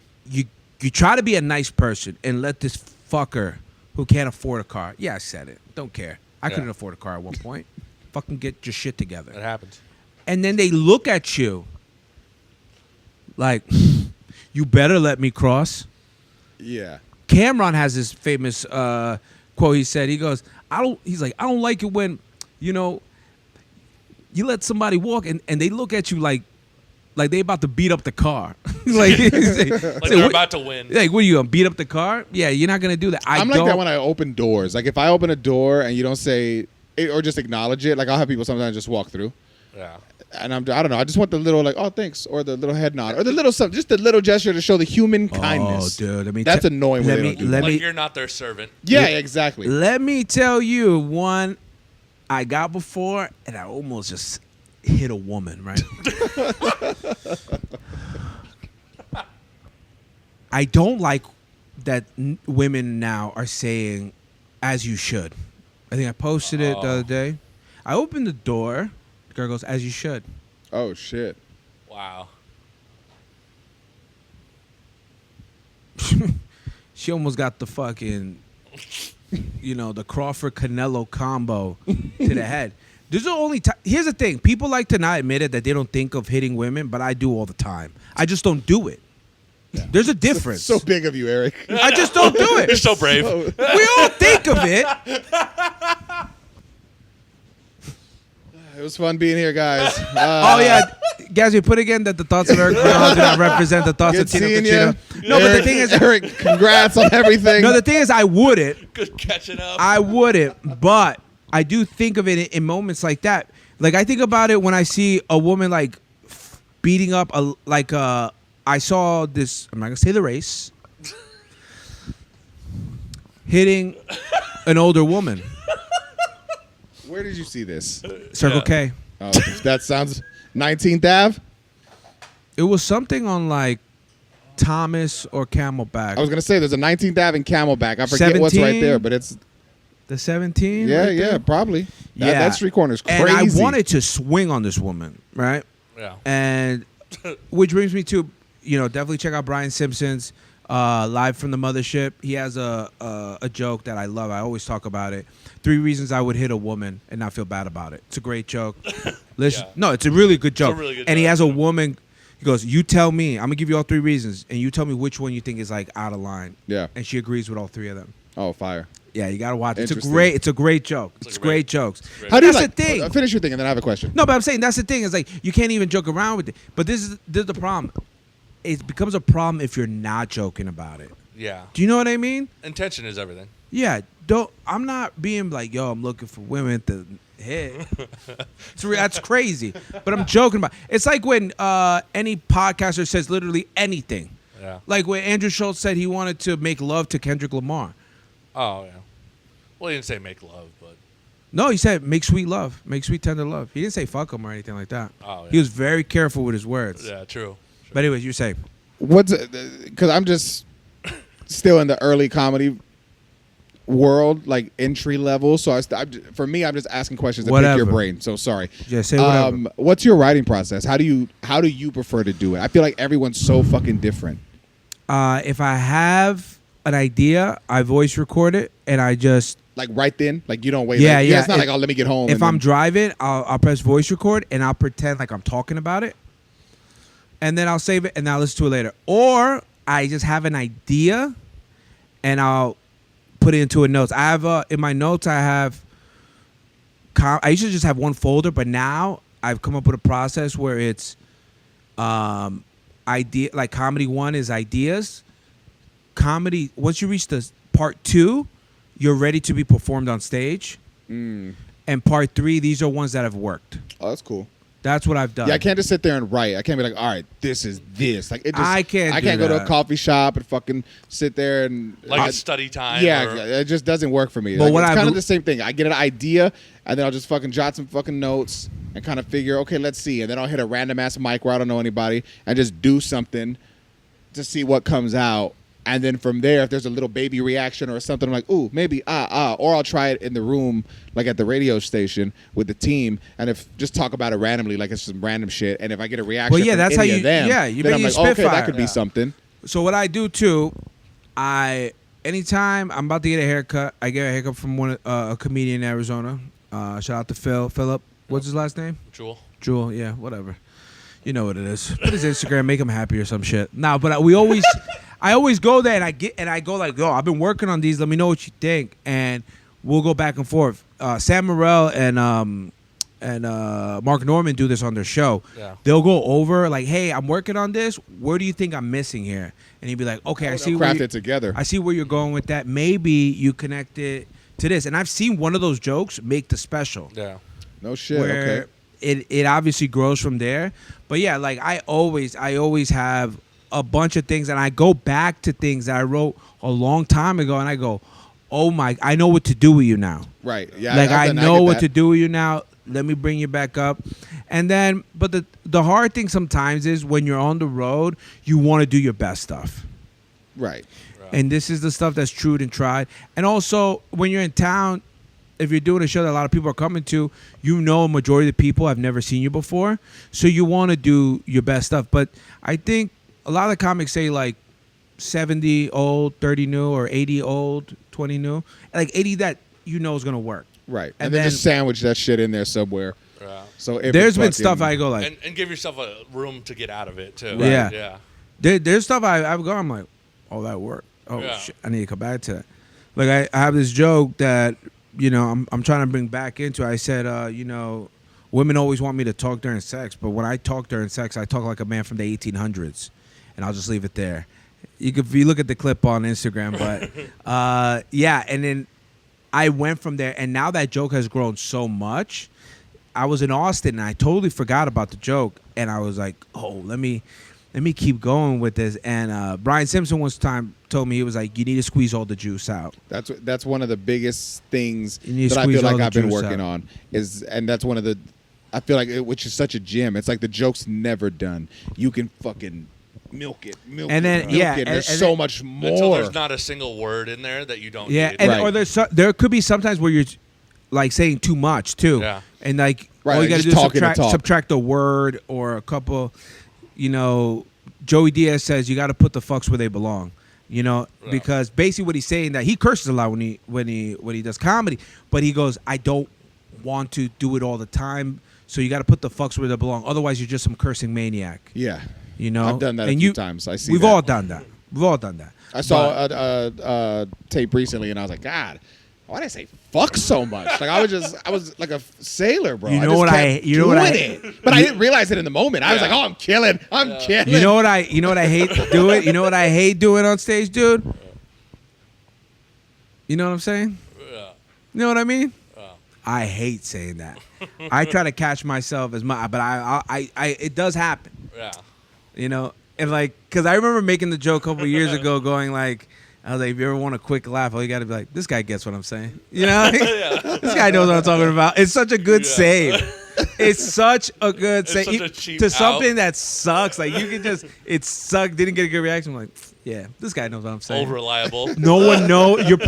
You try to be a nice person and let this fucker who can't afford a car. Yeah, I said it. Don't care. I Yeah. couldn't afford a car at one point. Fucking get your shit together. It happens. And then they look at you like, you better let me cross. Yeah. Cameron has this famous quote. He said, he's like, I don't like it when, you let somebody walk and they look at you like they about to beat up the car. like They're about to win. Like, what are you gonna beat up the car? Yeah, you're not gonna do that. I'm like that when I open doors. Like if I open a door and you don't say it or just acknowledge it, like I'll have people sometimes just walk through. Yeah. And I don't know. I just want the little like, oh, thanks, or the little head nod, or the little something, just the little gesture to show the human kindness. Oh, dude, I mean, That's annoying when they don't do that. Like you're not their servant. Yeah, exactly. Let me tell you one I got before, and I almost just hit a woman, right? I don't like that women now are saying, as you should. I think I posted it the other day. I opened the door. The girl goes, as you should. Oh shit. Wow. She almost got the fucking, the Crawford Canelo combo to the head. There's the only time. Here's the thing. People like to not admit it that they don't think of hitting women, but I do all the time. I just don't do it. There's a difference. So big of you, Eric. I just don't do You're it. so brave. We all think of it. It was fun being here, guys. Oh yeah, guys, we put again that the thoughts of Eric Bernal do not represent the thoughts Good of Tino seeing Cochino. you. No, but the thing is, Eric, congrats on everything. no, the thing is, I wouldn't. Good catching up. I wouldn't, but I do think of it in moments like that. Like I think about it when I see a woman like beating up I saw this. I'm not gonna say the race. Hitting an older woman. Where did you see this? Circle Yeah. K. Oh, that sounds 19th Ave. It was something on like Thomas or Camelback. I was gonna say there's a 19th Ave and Camelback. I forget what's right 17? there, but it's The 17? yeah, right yeah, there? probably. Yeah. That street corner is crazy. And I wanted to swing on this woman, right? Yeah. And which brings me to, definitely check out Brian Simpson's Live from the Mothership. He has a joke that I love. I always talk about it. 3 reasons I would hit a woman and not feel bad about it. It's a great joke. Listen, Yeah. No, it's a really good joke. really good and he joke. has a woman. He goes, "You tell me. I'm gonna give you all 3 reasons, and you tell me which one you think is like out of line." Yeah. And she agrees with all 3 of them. Oh, fire. Yeah, you gotta watch it. It's a Interesting. great joke. It's It's a great jokes. great- How do you That's like? the thing. Finish your thing, and then I have a question. No, but I'm saying that's the thing. Is like you can't even joke around with it. But this is the problem. It becomes a problem if you're not joking about it. Yeah. Do you know what I mean? Intention is everything. Yeah. I'm not being like, yo, I'm looking for women to hit. That's crazy. But I'm joking about. It's like when any podcaster says literally anything. Yeah. Like when Andrew Schultz said he wanted to make love to Kendrick Lamar. Oh, yeah. Well, he didn't say make love, but No, he said make sweet love, make sweet tender love. He didn't say fuck him or anything like that. Oh, yeah. He was very careful with his words. yeah, true. But anyways, you say. What's because I'm just still in the early comedy world, like entry level. So for me, I'm just asking questions to pick your Whatever. brain. So sorry. Yeah, say whatever. What's your writing process? How do you prefer to do it? I feel like everyone's so fucking different. If I have an idea, I voice record it, and I just Like right then, like you don't wait. Yeah, like, yeah. It's not If- like oh, let me get home. if and I'm then- driving, I'll press voice record, and I'll pretend like I'm talking about it, and then I'll save it, and I'll listen to it later. Or I just have an idea, and I'll put it into a notes. I have in my notes. I have. I used to just have one folder, but now I've come up with a process where it's idea, like comedy 1 is ideas. Comedy, once you reach the part 2, you're ready to be performed on stage. And part 3, these are ones that have worked. Oh, that's cool. That's what I've done. Yeah, I can't just sit there and write. I can't be like, all right, this is this. Like it just, I can't do go to a that. coffee shop and fucking sit there and Like it's study time. Yeah, or, it just doesn't work for me. But Like, what it's I've kind of l- the same thing. I get an idea, and then I'll just fucking jot some fucking notes and kind of figure, okay, let's see. And then I'll hit a random ass mic where I don't know anybody and just do something to see what comes out. And then from there, if there's a little baby reaction or something, I'm like, ooh, maybe, or I'll try it in the room, like at the radio station with the team, and if just talk about it randomly, like it's some random shit. And if I get a reaction, Well, yeah, from that's any how of you- them, yeah, you then bet I'm you like, okay, spitfire. that could be Yeah. something. So what I do too, anytime I'm about to get a haircut, I get a haircut from a comedian in Arizona. Shout out to Philip. What's his last name? Jewel. Yeah, whatever. You know what it is. Put his Instagram, make him happy or some shit. No, but I always go there and I go like, yo, I've been working on these. Let me know what you think, and we'll go back and forth. Sam Morrell and Mark Norman do this on their show. Yeah. They'll go over like, hey, I'm working on this. Where do you think I'm missing here? And he'd be like, okay, I see. They'll where craft you- it together. I see where you're going with that. Maybe you connect it to this. And I've seen one of those jokes make the special. Yeah. No shit. Where Okay. it obviously grows from there. But yeah, like I always have a bunch of things, and I go back to things that I wrote a long time ago, and I go, oh my, I know what to do with you now. Right. Yeah. Like I know get what that. to do with you now. Let me bring you back up. And then, but the hard thing sometimes is when you're on the road, you want to do your best stuff. Right. And this is the stuff that's true and tried. And also, when you're in town, if you're doing a show that a lot of people are coming to, you know a majority of the people have never seen you before. So you want to do your best stuff. But I think a lot of the comics say like 70 old, 30 new, or 80 old, 20 new. Like 80 that you know is going to work. Right. And And then then- just sandwich that shit in there somewhere. Yeah. So if There's it's been fucking- stuff I go like, And give yourself a room to get out of it too. Yeah. Yeah. There's stuff I've gone. I'm like, oh, that worked. Oh Yeah. shit, I need to come back to that. Like I have this joke that I'm trying to bring back into. I said, women always want me to talk during sex, but when I talk during sex, I talk like a man from the 1800s, and I'll just leave it there. If you look at the clip on Instagram, but yeah, and then I went from there, and now that joke has grown so much. I was in Austin, and I totally forgot about the joke, and I was like, oh, let me keep going with this. And Brian Simpson one time told me, he was like, you need to squeeze all the juice out. That's one of the biggest things You need to that I squeeze feel all like the I've been juice working out. on and that's one of the, I feel like which is such a gem. It's like the joke's never done. You can fucking milk it. And then, yeah, and there's and so then- much more. Until there's not a single word in there that you don't Yeah, need. and Right. there could be sometimes where you're like saying too much too. Yeah. And like Right, all you like gotta just do is talking to talk. subtract a word or a couple. Joey Diaz says you got to put the fucks where they belong. Because basically what he's saying, that he curses a lot when he does comedy, but he goes, I don't want to do it all the time, so you got to put the fucks where they belong. Otherwise, you're just some cursing maniac. Yeah. I've done that a few times. I see We've that. all done that. We've all done that. I saw a tape recently, and I was like, God, why did I say fuck so much? Like I was like a sailor, bro. You know just what kept you know what doing it. But I didn't realize it in the moment. I was like, oh, I'm killing. You know what I hate doing? You know what I hate doing on stage, dude? You know what I'm saying? Yeah. You know what I mean? Yeah. I hate saying that. I try to catch myself as much, but I it does happen. Yeah. And like, cause I remember making the joke a couple years ago, going like, I was like, if you ever want a quick laugh, all you got to be like, this guy gets what I'm saying. This guy knows what I'm talking about. It's such a good save. It's such a good It's save. such a cheap To something out. that sucks. Like you can just, it sucked, didn't get a good reaction. I'm like, yeah, this guy knows what I'm saying. Old reliable. No one knows. You're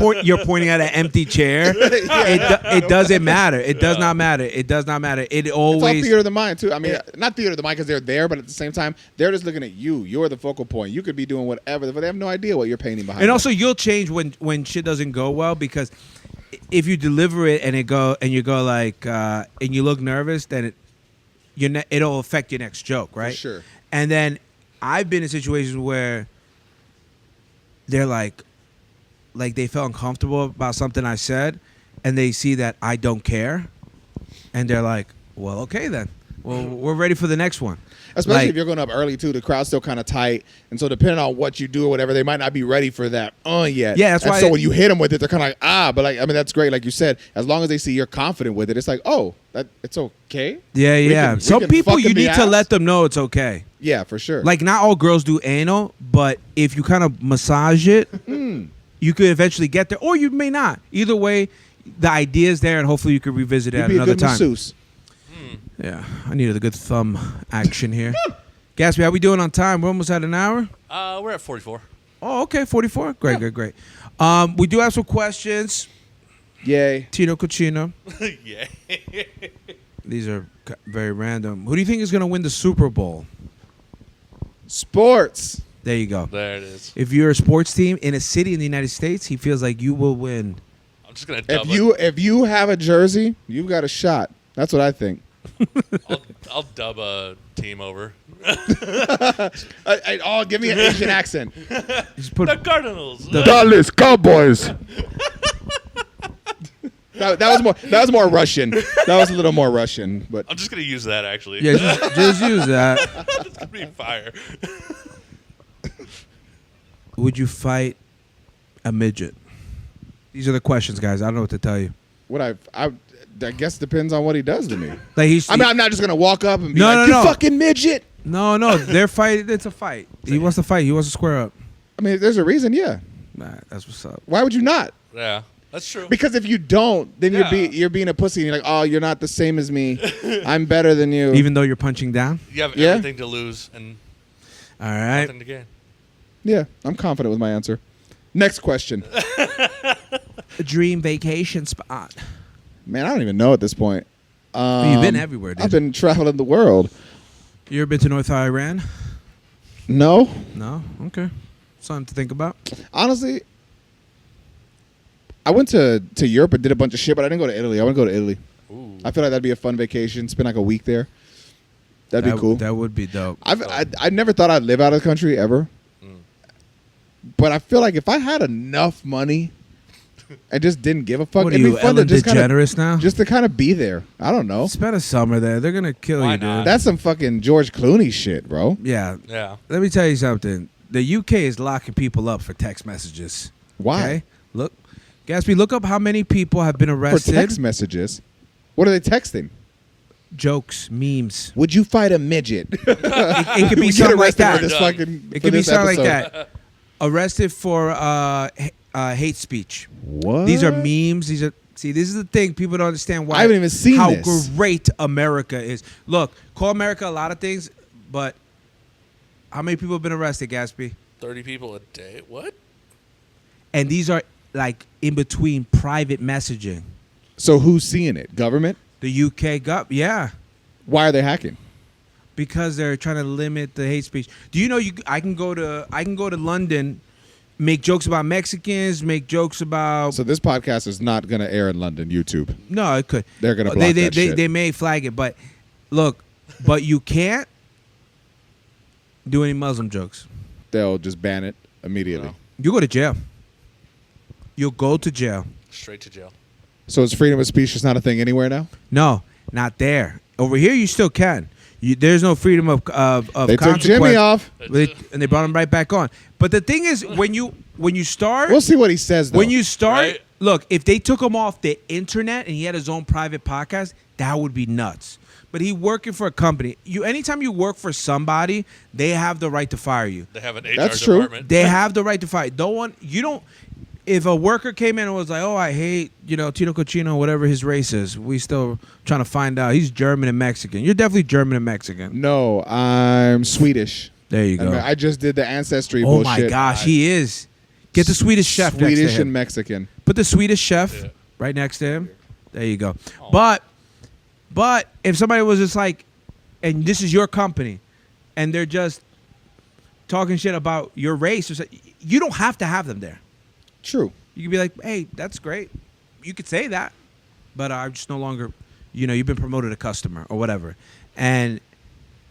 pointing at an empty chair. It doesn't matter. It does not matter. It does not matter. It It's all always. theater of the mind too. I mean, not theater of the mind because they're there, but at the same time, they're just looking at you. You're the focal point. You could be doing whatever, but they have no idea what you're painting behind. And them. also, you'll change when shit doesn't go well, because if you deliver it and you go like and you look nervous, then it'll affect your next joke, right? sure. And then I've been in situations where they're like they felt uncomfortable about something I said, and they see that I don't care, and they're like, well, okay then. Well, we're ready for the next one. Especially Like- if you're going up early too, the crowd's still kind of tight, and so depending on what you do or whatever, they might not be ready for that yet. Yeah, that's and why- So when you hit them with it, they're kind of like but like I mean that's great, like you said. As long as they see you're confident with it, it's like that it's okay. Yeah, We yeah. can- we Some can people fuck you in the need to ass. let them know it's okay. Yeah, for sure. Like, not all girls do anal, but if you kind of massage it, you could eventually get there, or you may not. Either way, the idea is there, and hopefully you could revisit it you'd at be a another good time. masseuse. Yeah, I needed a good thumb action here. Gatsby, how we doing on time? We're almost at an hour. We're at 44. Oh, okay, 44. Great, great. We do have some questions. Yay. Tino, Cochino. Yeah. These are very random. Who do you think is going to win the Super Bowl? Sports. There you go. There it is. If you're a sports team in a city in the United States, he feels like you will win. I'm just gonna dub If you have a jersey, you've got a shot. That's what I think. I'll dub a team over. Give me an Asian accent. Just put The Cardinals. Dallas Cowboys. that was more Russian. That was a little more Russian, but I'm just gonna use that actually. yeah, just use that. It's gonna be fire. Would you fight a midget? These are the questions, guys. I don't know what to tell you. what I guess depends on what he does to me. Like I'm not just gonna walk up and be No, like, no, "You no. fucking midget." no, they're fighting. It's a fight. He wants to fight. He wants to square up. I mean, there's a reason, yeah. Nah, that's what's up. Why would you not? Yeah, that's true. Because if you don't, then Yeah. you're being a pussy and you're like, "Oh, you're not the same as me. I'm better than you." Even though you're punching down. You have Yeah. everything to lose and All right. nothing to gain. Yeah, I'm confident with my answer. Next question. A dream vacation spot. Man, I don't even know at this point. You've been everywhere, dude. I've been traveling the world. You ever been to North Iran? No, No. Okay. Something to think about. honestly, I went to Europe and did a bunch of shit, but I didn't go to Italy. I want to go to Italy. Ooh. I feel like that'd be a fun vacation. Spend like a week there. That'd be cool. That would be dope. I never thought I'd live out of the country ever. But I feel like if I had enough money and just didn't give a fuck, What are it'd be you, fun Ellen to just DeGeneres now? just to kind of be there. I don't know. Spend a summer there. They're gonna kill Why you, dude. not? That's some fucking George Clooney shit, bro. Yeah. Yeah. Let me tell you something. The UK is locking people up for text messages. Why? Okay? Look, Gatsby, look up how many people have been For arrested. text messages. What are they texting? Jokes, memes. Would you fight a midget? It could be We get something like arrested for that. this fucking- It for could be this something like episode. that. Arrested for hate speech. What? These are memes. These are this is the thing. People don't understand why. I haven't even seen how this. great America is. Look, call America a lot of things, but how many people have been arrested, Gatsby? 30 people a day. What? And these are like in between private messaging. So who's seeing it? Government? The UK yeah, Why are they hacking? because they're trying to limit the hate speech. Do you know I can go to London, make jokes about Mexicans, make jokes about So this podcast is not going to air in London, YouTube. no, it could. They're gonna block they that shit. They may flag it, but look, but you can't do any Muslim jokes. They'll just ban it immediately. No. You go to jail. You'll go to jail. Straight to jail. So is freedom of speech just not a thing anywhere now? No, not there. Over here, you still can. There's no freedom of They took Jimmy consequence. off. And they brought him right back on. But the thing is, when you start, We'll see what he says, though. when you start, Right. look, if they took him off the internet and he had his own private podcast, that would be nuts. But he working for a company. Anytime you work for somebody, they have the right to fire you. They have an HR That's true. department. They have the right to fire. You don't. If a worker came in and was like, "Oh, I hate Tino Cochino, whatever his race is," we still trying to find out. He's German and Mexican. You're definitely German and Mexican. No, I'm Swedish. There you go. I just did the ancestry Oh bullshit. my gosh, he is. Get the Swedish chef next to Swedish him. and Mexican. Put the Swedish chef Yeah. right next to him. There you go. Oh. But if somebody was just like, and this is your company, and they're just talking shit about your race, or something, you don't have to have them there. True. You could be like, hey, that's great. You could say that, but I'm just no longer, you've been promoted to customer or whatever. And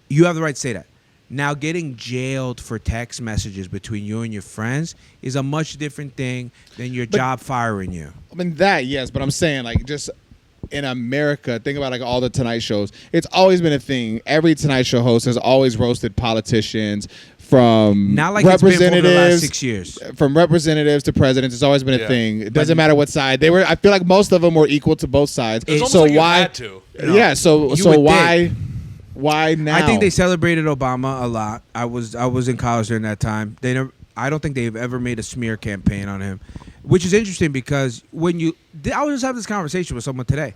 you have the right to say that. Now, getting jailed for text messages between you and your friends is a much different thing than your job firing you. I mean, that, yes, but I'm saying, like, just in America, think about, like, all the Tonight Shows. It's always been a thing. Every Tonight Show host has always roasted politicians, from Not like it's been for the last representatives 6 years. from representatives to presidents. It's always been a Yeah. thing. It doesn't matter what side they were. I feel like most of them were equal to both sides. It's almost So like you why? had to. Yeah. So You so would why? think. Why now? I think they celebrated Obama a lot. I was in college during that time. I don't think they've ever made a smear campaign on him, which is interesting because I was just having this conversation with someone today,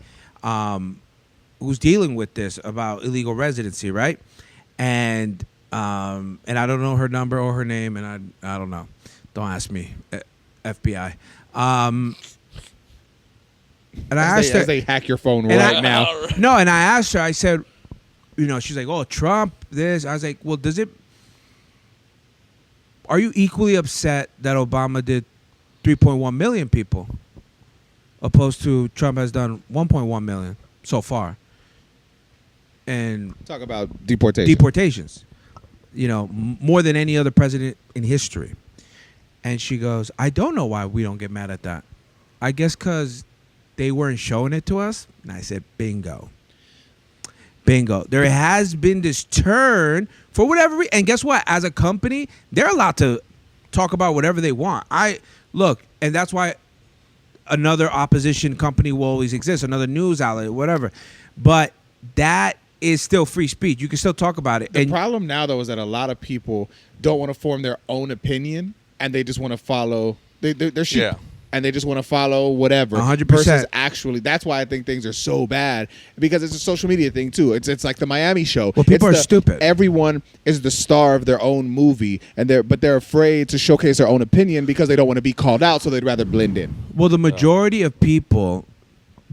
who's dealing with this about illegal residency, right? And I don't know her number or her name, and I don't know. Don't ask me, FBI. And I asked her, as they hack your phone and right now. No, and I asked her. I said, she's like, "Oh, Trump, this." I was like, "Well, are you equally upset that Obama did 3.1 million people, opposed to Trump has done 1.1 million so far?" And Talk about deportation. deportations, more than any other president in history. And she goes, "I don't know why we don't get mad at that. I guess because they weren't showing it to us." And I said, bingo. There has been this turn for whatever reason. And guess what? As a company, they're allowed to talk about whatever they want. And that's why another opposition company will always exist, another news outlet, whatever. But that is still free speech. You can still talk about it. The problem now, though, is that a lot of people don't want to form their own opinion, and they just want to follow. They're sheep, Yeah. and they just want to follow whatever. 100%. Versus actually, that's why I think things are so bad, because it's a social media thing too. It's like the Miami show. Well, people It's are stupid. Everyone is the star of their own movie, and they're afraid to showcase their own opinion because they don't want to be called out, so they'd rather blend in. Well, the majority of people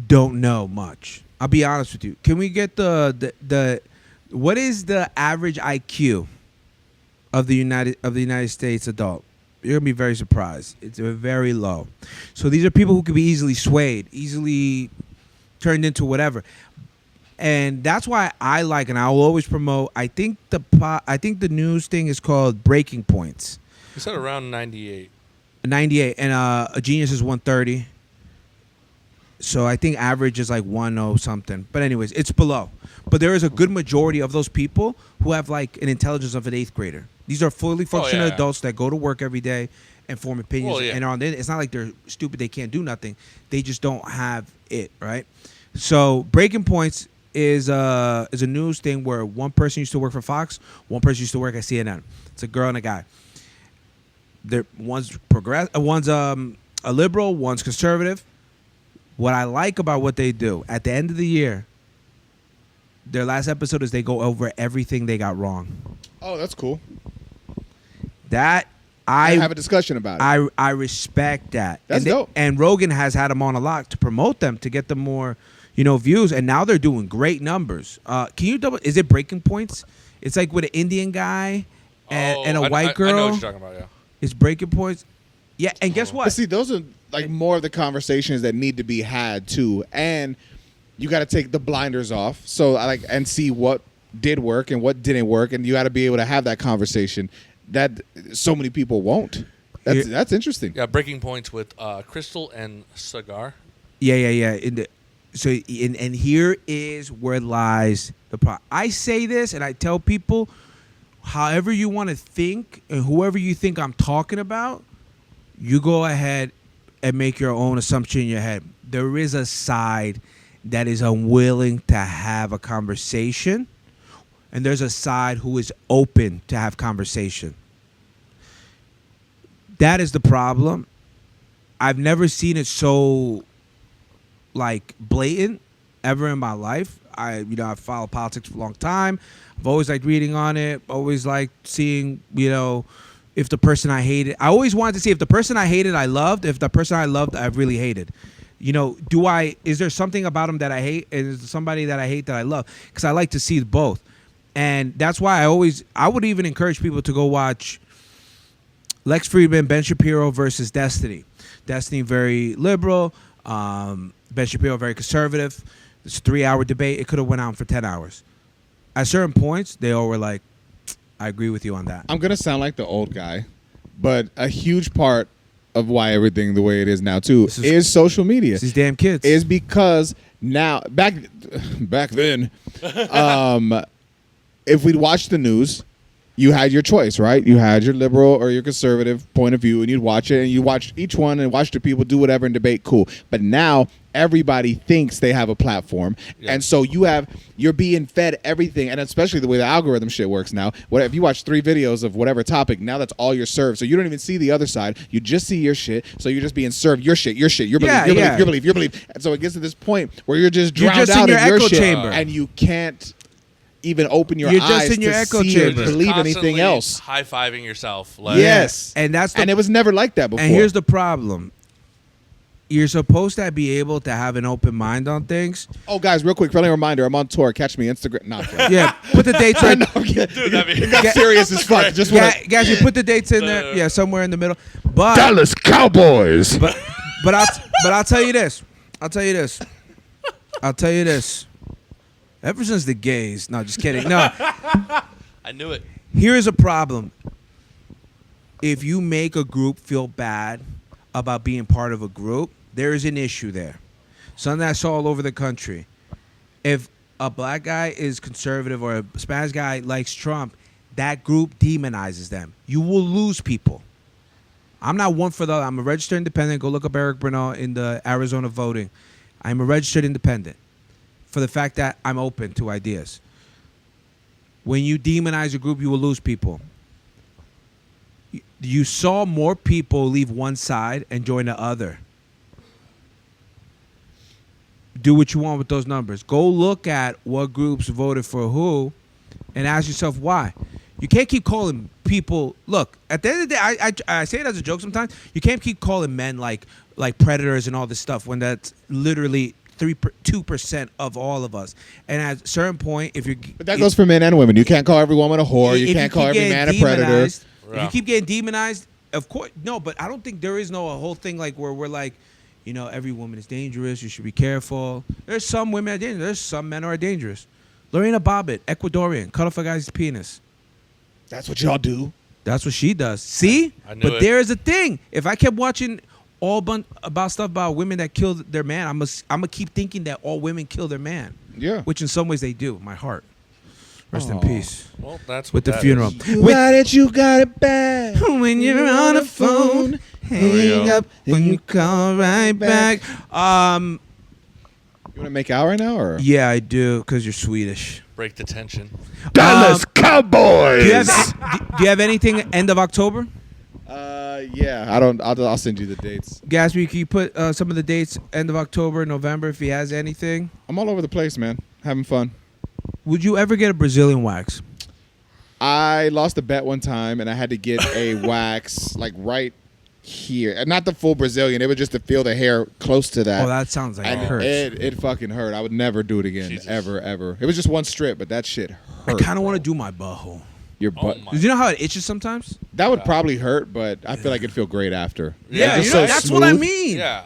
don't know much. I'll be honest with you. Can we get the what is the average IQ of the United States adult? You're gonna be very surprised. It's very low. So these are people who could be easily swayed, easily turned into whatever. And that's why I like, and I will always promote. I think the news thing is called Breaking Points. You said around 98. 98, and a Genius is 130. So I think average is like 10 something. But anyways, it's below. But there is a good majority of those people who have like an intelligence of an 8th grader. These are fully functional adults that go to work every day and form opinions. And are on it. It's not like they're stupid, they can't do nothing. They just don't have it, right? So Breaking Points is a news thing where one person used to work for Fox, one person used to work at CNN. It's a girl and a guy. One's a liberal, one's conservative. What I like about what they do at the end of the year, their last episode is they go over everything they got wrong. Oh, that's cool. That I have a discussion about it. I respect that. That's dope. And Rogan has had them on a lot to promote them to get them more, views. And now they're doing great numbers. Can you double? Is it Breaking Points? It's like with an Indian guy and a white girl. I know what you're talking about. Yeah. It's Breaking Points. Yeah, and guess what? But see, those are like more of the conversations that need to be had too, and you got to take the blinders off. So and see what did work and what didn't work, and you got to be able to have that conversation that so many people won't. That's interesting. Yeah, Breaking Points with Crystal and Cigar. Yeah. And here is where lies the problem. I say this and I tell people, however you want to think and whoever you think I'm talking about, you go ahead and make your own assumption in your head. There is a side that is unwilling to have a conversation, and there's a side who is open to have conversation. That is the problem. I've never seen it so blatant ever in my life. I've followed politics for a long time. I've always liked reading on it. Always liked seeing, if the person I hated, I always wanted to see if the person I hated I loved, if the person I loved I really hated. Is there something about him that I hate, and is there somebody that I hate that I love? Because I like to see both. And that's why I would even encourage people to go watch Lex Friedman, Ben Shapiro versus Destiny. Destiny very liberal, Ben Shapiro very conservative. It's a 3-hour debate. It could have went on for 10 hours. At certain points, they all were like, I agree with you on that. I'm going to sound like the old guy, but a huge part of why everything the way it is now, too, is social media. These damn kids. Is because now, back then, if we'd watched the news, you had your choice, right? You had your liberal or your conservative point of view, and you'd watch it, and you watch each one and watch the people do whatever and debate, cool. But now everybody thinks they have a platform, and so you're being fed everything, and especially the way the algorithm shit works now. If you watch 3 videos of whatever topic, now that's all you're served. So you don't even see the other side. You just see your shit. So you're just being served your shit, your belief. And so it gets to this point where you're just drowned out in your shit, chamber. And you can't even open your eyes just in your to echo see chamber. or believe anything else. High-fiving yourself. Yes. And it was never like that before. And here's the problem. You're supposed to be able to have an open mind on things. Oh, guys, real quick, friendly reminder. I'm on tour. Catch me Instagram. Not yeah, put the dates right. It got serious as fuck. Guys, you put the dates in there. Yeah, somewhere in the middle. But Dallas Cowboys. But I'll tell you this. Ever since the gays. No, just kidding. No. I knew it. Here is a problem. If you make a group feel bad about being part of a group, there is an issue there. Something that's all over the country. If a black guy is conservative or a Spanish guy likes Trump, that group demonizes them. You will lose people. I'm not one for I'm a registered independent. Go look up Eric Bernal in the Arizona voting. I'm a registered independent for the fact that I'm open to ideas. When you demonize a group, you will lose people. You saw more people leave one side and join the other. Do what you want with those numbers. Go look at what groups voted for who and ask yourself why. You can't keep calling people. Look, at the end of the day, I say it as a joke sometimes. You can't keep calling men like predators and all this stuff when that's literally 2% of all of us. And at a certain point, but that goes for men and women. You can't call every woman a whore. You can't call every man a predator. If you keep getting demonized, of course, no. But I don't think there is a whole thing like where we're like, every woman is dangerous. You should be careful. There's some women are dangerous. There's some men who are dangerous. Lorena Bobbitt, Ecuadorian, cut off a guy's penis. That's what y'all do. That's what she does. See? I knew But it. there is a thing. If I kept watching about stuff about women that killed their man, I'm gonna keep thinking that all women kill their man. Yeah. Which in some ways they do. My heart. Rest in Aw. peace. Well, that's With what the that funeral. is. You got it bad. When you're on the phone, hang go. up when you call right back. You want to make out right now, or? Yeah, I do, because you're Swedish. Break the tension. Dallas Cowboys. Do you have anything end of October? Yeah. I'll send you the dates. Gatsby, can you put some of the dates end of October, November, if he has anything? I'm all over the place, man. Having fun. Would you ever get a Brazilian wax? I lost a bet one time, and I had to get a wax like right here, and not the full Brazilian. It was just to feel the hair close to that. Oh, that sounds like and it hurts. it fucking hurt. I would never do it again, Jesus. ever. It was just one strip, but that shit I hurt. kind of want to do my butthole. Your butt. my- Because you know how it itches sometimes? That would probably hurt, but I feel like it'd feel great after. Yeah, It's you so know, that's what I smooth. mean. Yeah.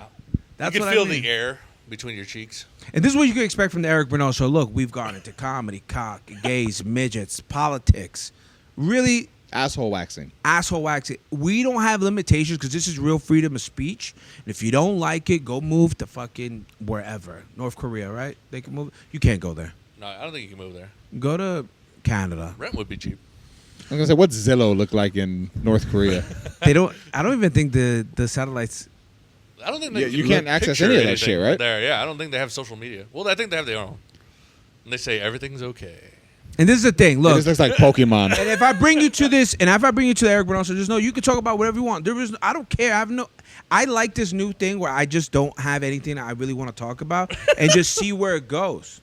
That's You what can I feel mean. the air between your cheeks. And this is what you can expect from the Eric Bernal Show. Look, we've gone into comedy, cock, gays, midgets, politics. Really Asshole waxing. asshole waxing. We don't have limitations because this is real freedom of speech. And if you don't like it, go move to fucking wherever. North Korea, right? They can move. You can't go there. No, I don't think you can move there. Go to Canada. Rent would be cheap. I'm gonna say, what's Zillow look like in North Korea? They don't. I don't even think the satellites. I don't think Yeah, they you can can't access picture any of that anything shit, right? There, yeah. I don't think they have social media. Well, I think they have their own. And they say everything's okay. And this is the thing. It Look, just looks like Pokemon. and if I bring you to this, and if I bring you to the Eric Bernal Show, just know you can talk about whatever you want. I don't care. I like this new thing where I just don't have anything that I really want to talk about and just see where it goes.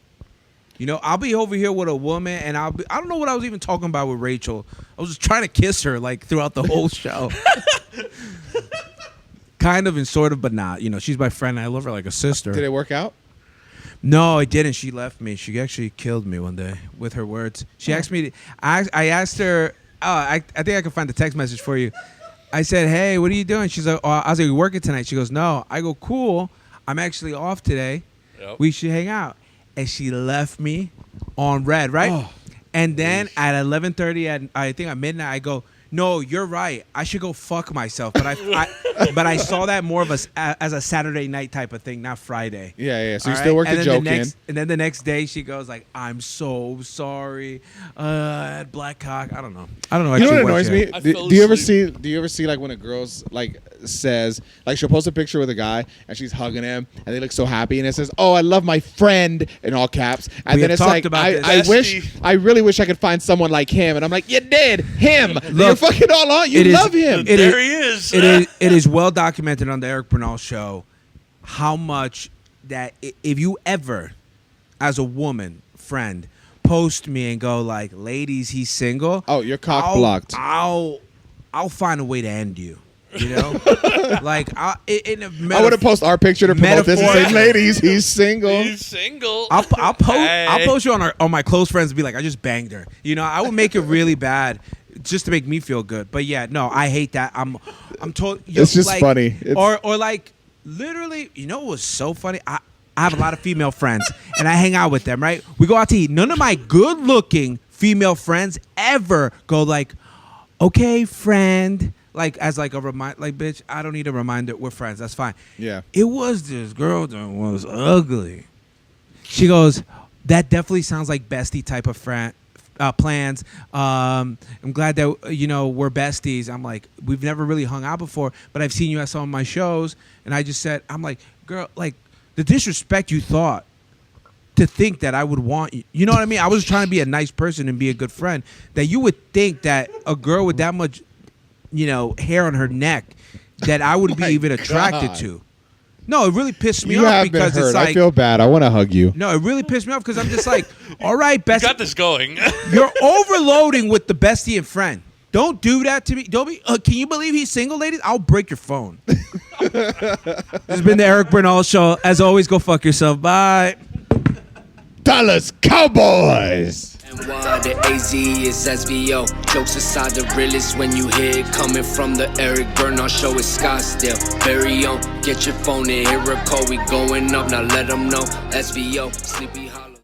I'll be over here with a woman, and I don't know what I was even talking about with Rachel. I was just trying to kiss her like throughout the whole show. Kind of and sort of, but not. She's my friend. I love her like a sister. Did it work out? No, it didn't. She left me. She actually killed me one day with her words. She asked me. I asked her. I think I can find the text message for you. I said, "Hey, what are you doing?" She's like, "I was like, you working tonight?" She goes, "No." I go, "Cool. I'm actually off today. Yep. We should hang out." And she left me on red, right? Oh. And then at 11:30, I think at midnight, I go, "No, you're right. I should go fuck myself." But I saw that more of as a Saturday night type of thing, not Friday. Yeah. So you All still right? worked And the then joke in. And then the next day she goes like, "I'm so sorry. I had black cock." I don't know. You know what actually annoys me? I Do fell you ever see? asleep. Do you ever see like when a girl's like says like she'll post a picture with a guy and she's hugging him and they look so happy and it says, "Oh, I love my friend" in all caps, and We then have it's talked like about this. I really wish I could find someone like him, and I'm like, you did him. You're Look, fucking all on. You it is- love him. It there is- he is. It is well documented on the Eric Bernal Show how much that if you ever, as a woman friend, post me and go like, "Ladies, he's single." Oh, you're cock blocked. I'll find a way to end you. Like I would have posted our picture to promote this and say, Metaphor- "Ladies, he's single." He's single. I'll Hey. post you on my close friends and be like, "I just banged her." I would make it really bad just to make me feel good. But yeah, no, I hate that. I'm told. It's just funny. Or like literally, what was so funny? I have a lot of female friends and I hang out with them. Right? We go out to eat. None of my good-looking female friends ever go like, "Okay, friend." Like as like a remind, like bitch, I don't need a reminder. We're friends. That's fine. Yeah. It was this girl that was ugly. She goes, "That definitely sounds like bestie type of plans. I'm glad that we're besties." I'm like, "We've never really hung out before, but I've seen you at some of my shows." And I just said, "I'm like, girl, like the disrespect you thought to think that I would want you. You know what I mean? I was trying to be a nice person and be a good friend. That you would think that a girl with that much, hair on her neck, that I would be My even attracted God. to." No, it really pissed me You off have been because hurt. it's like, I feel bad. I want to hug you. no, it really pissed me off because I'm just like, all right, You bestie, got this going. you're overloading with the bestie and friend. Don't do that to me. Don't be. Can you believe he's single, ladies? I'll break your phone. This has been the Eric Bernal Show. As always, go fuck yourself. Bye. Dallas Cowboys. Why the AZ is SVO. Jokes aside, the realest when you hear it coming from the Eric Bernal show is Scottsdale. Very own, get your phone and hear a call. We going up, now let them know. SVO, Sleepy Hollow.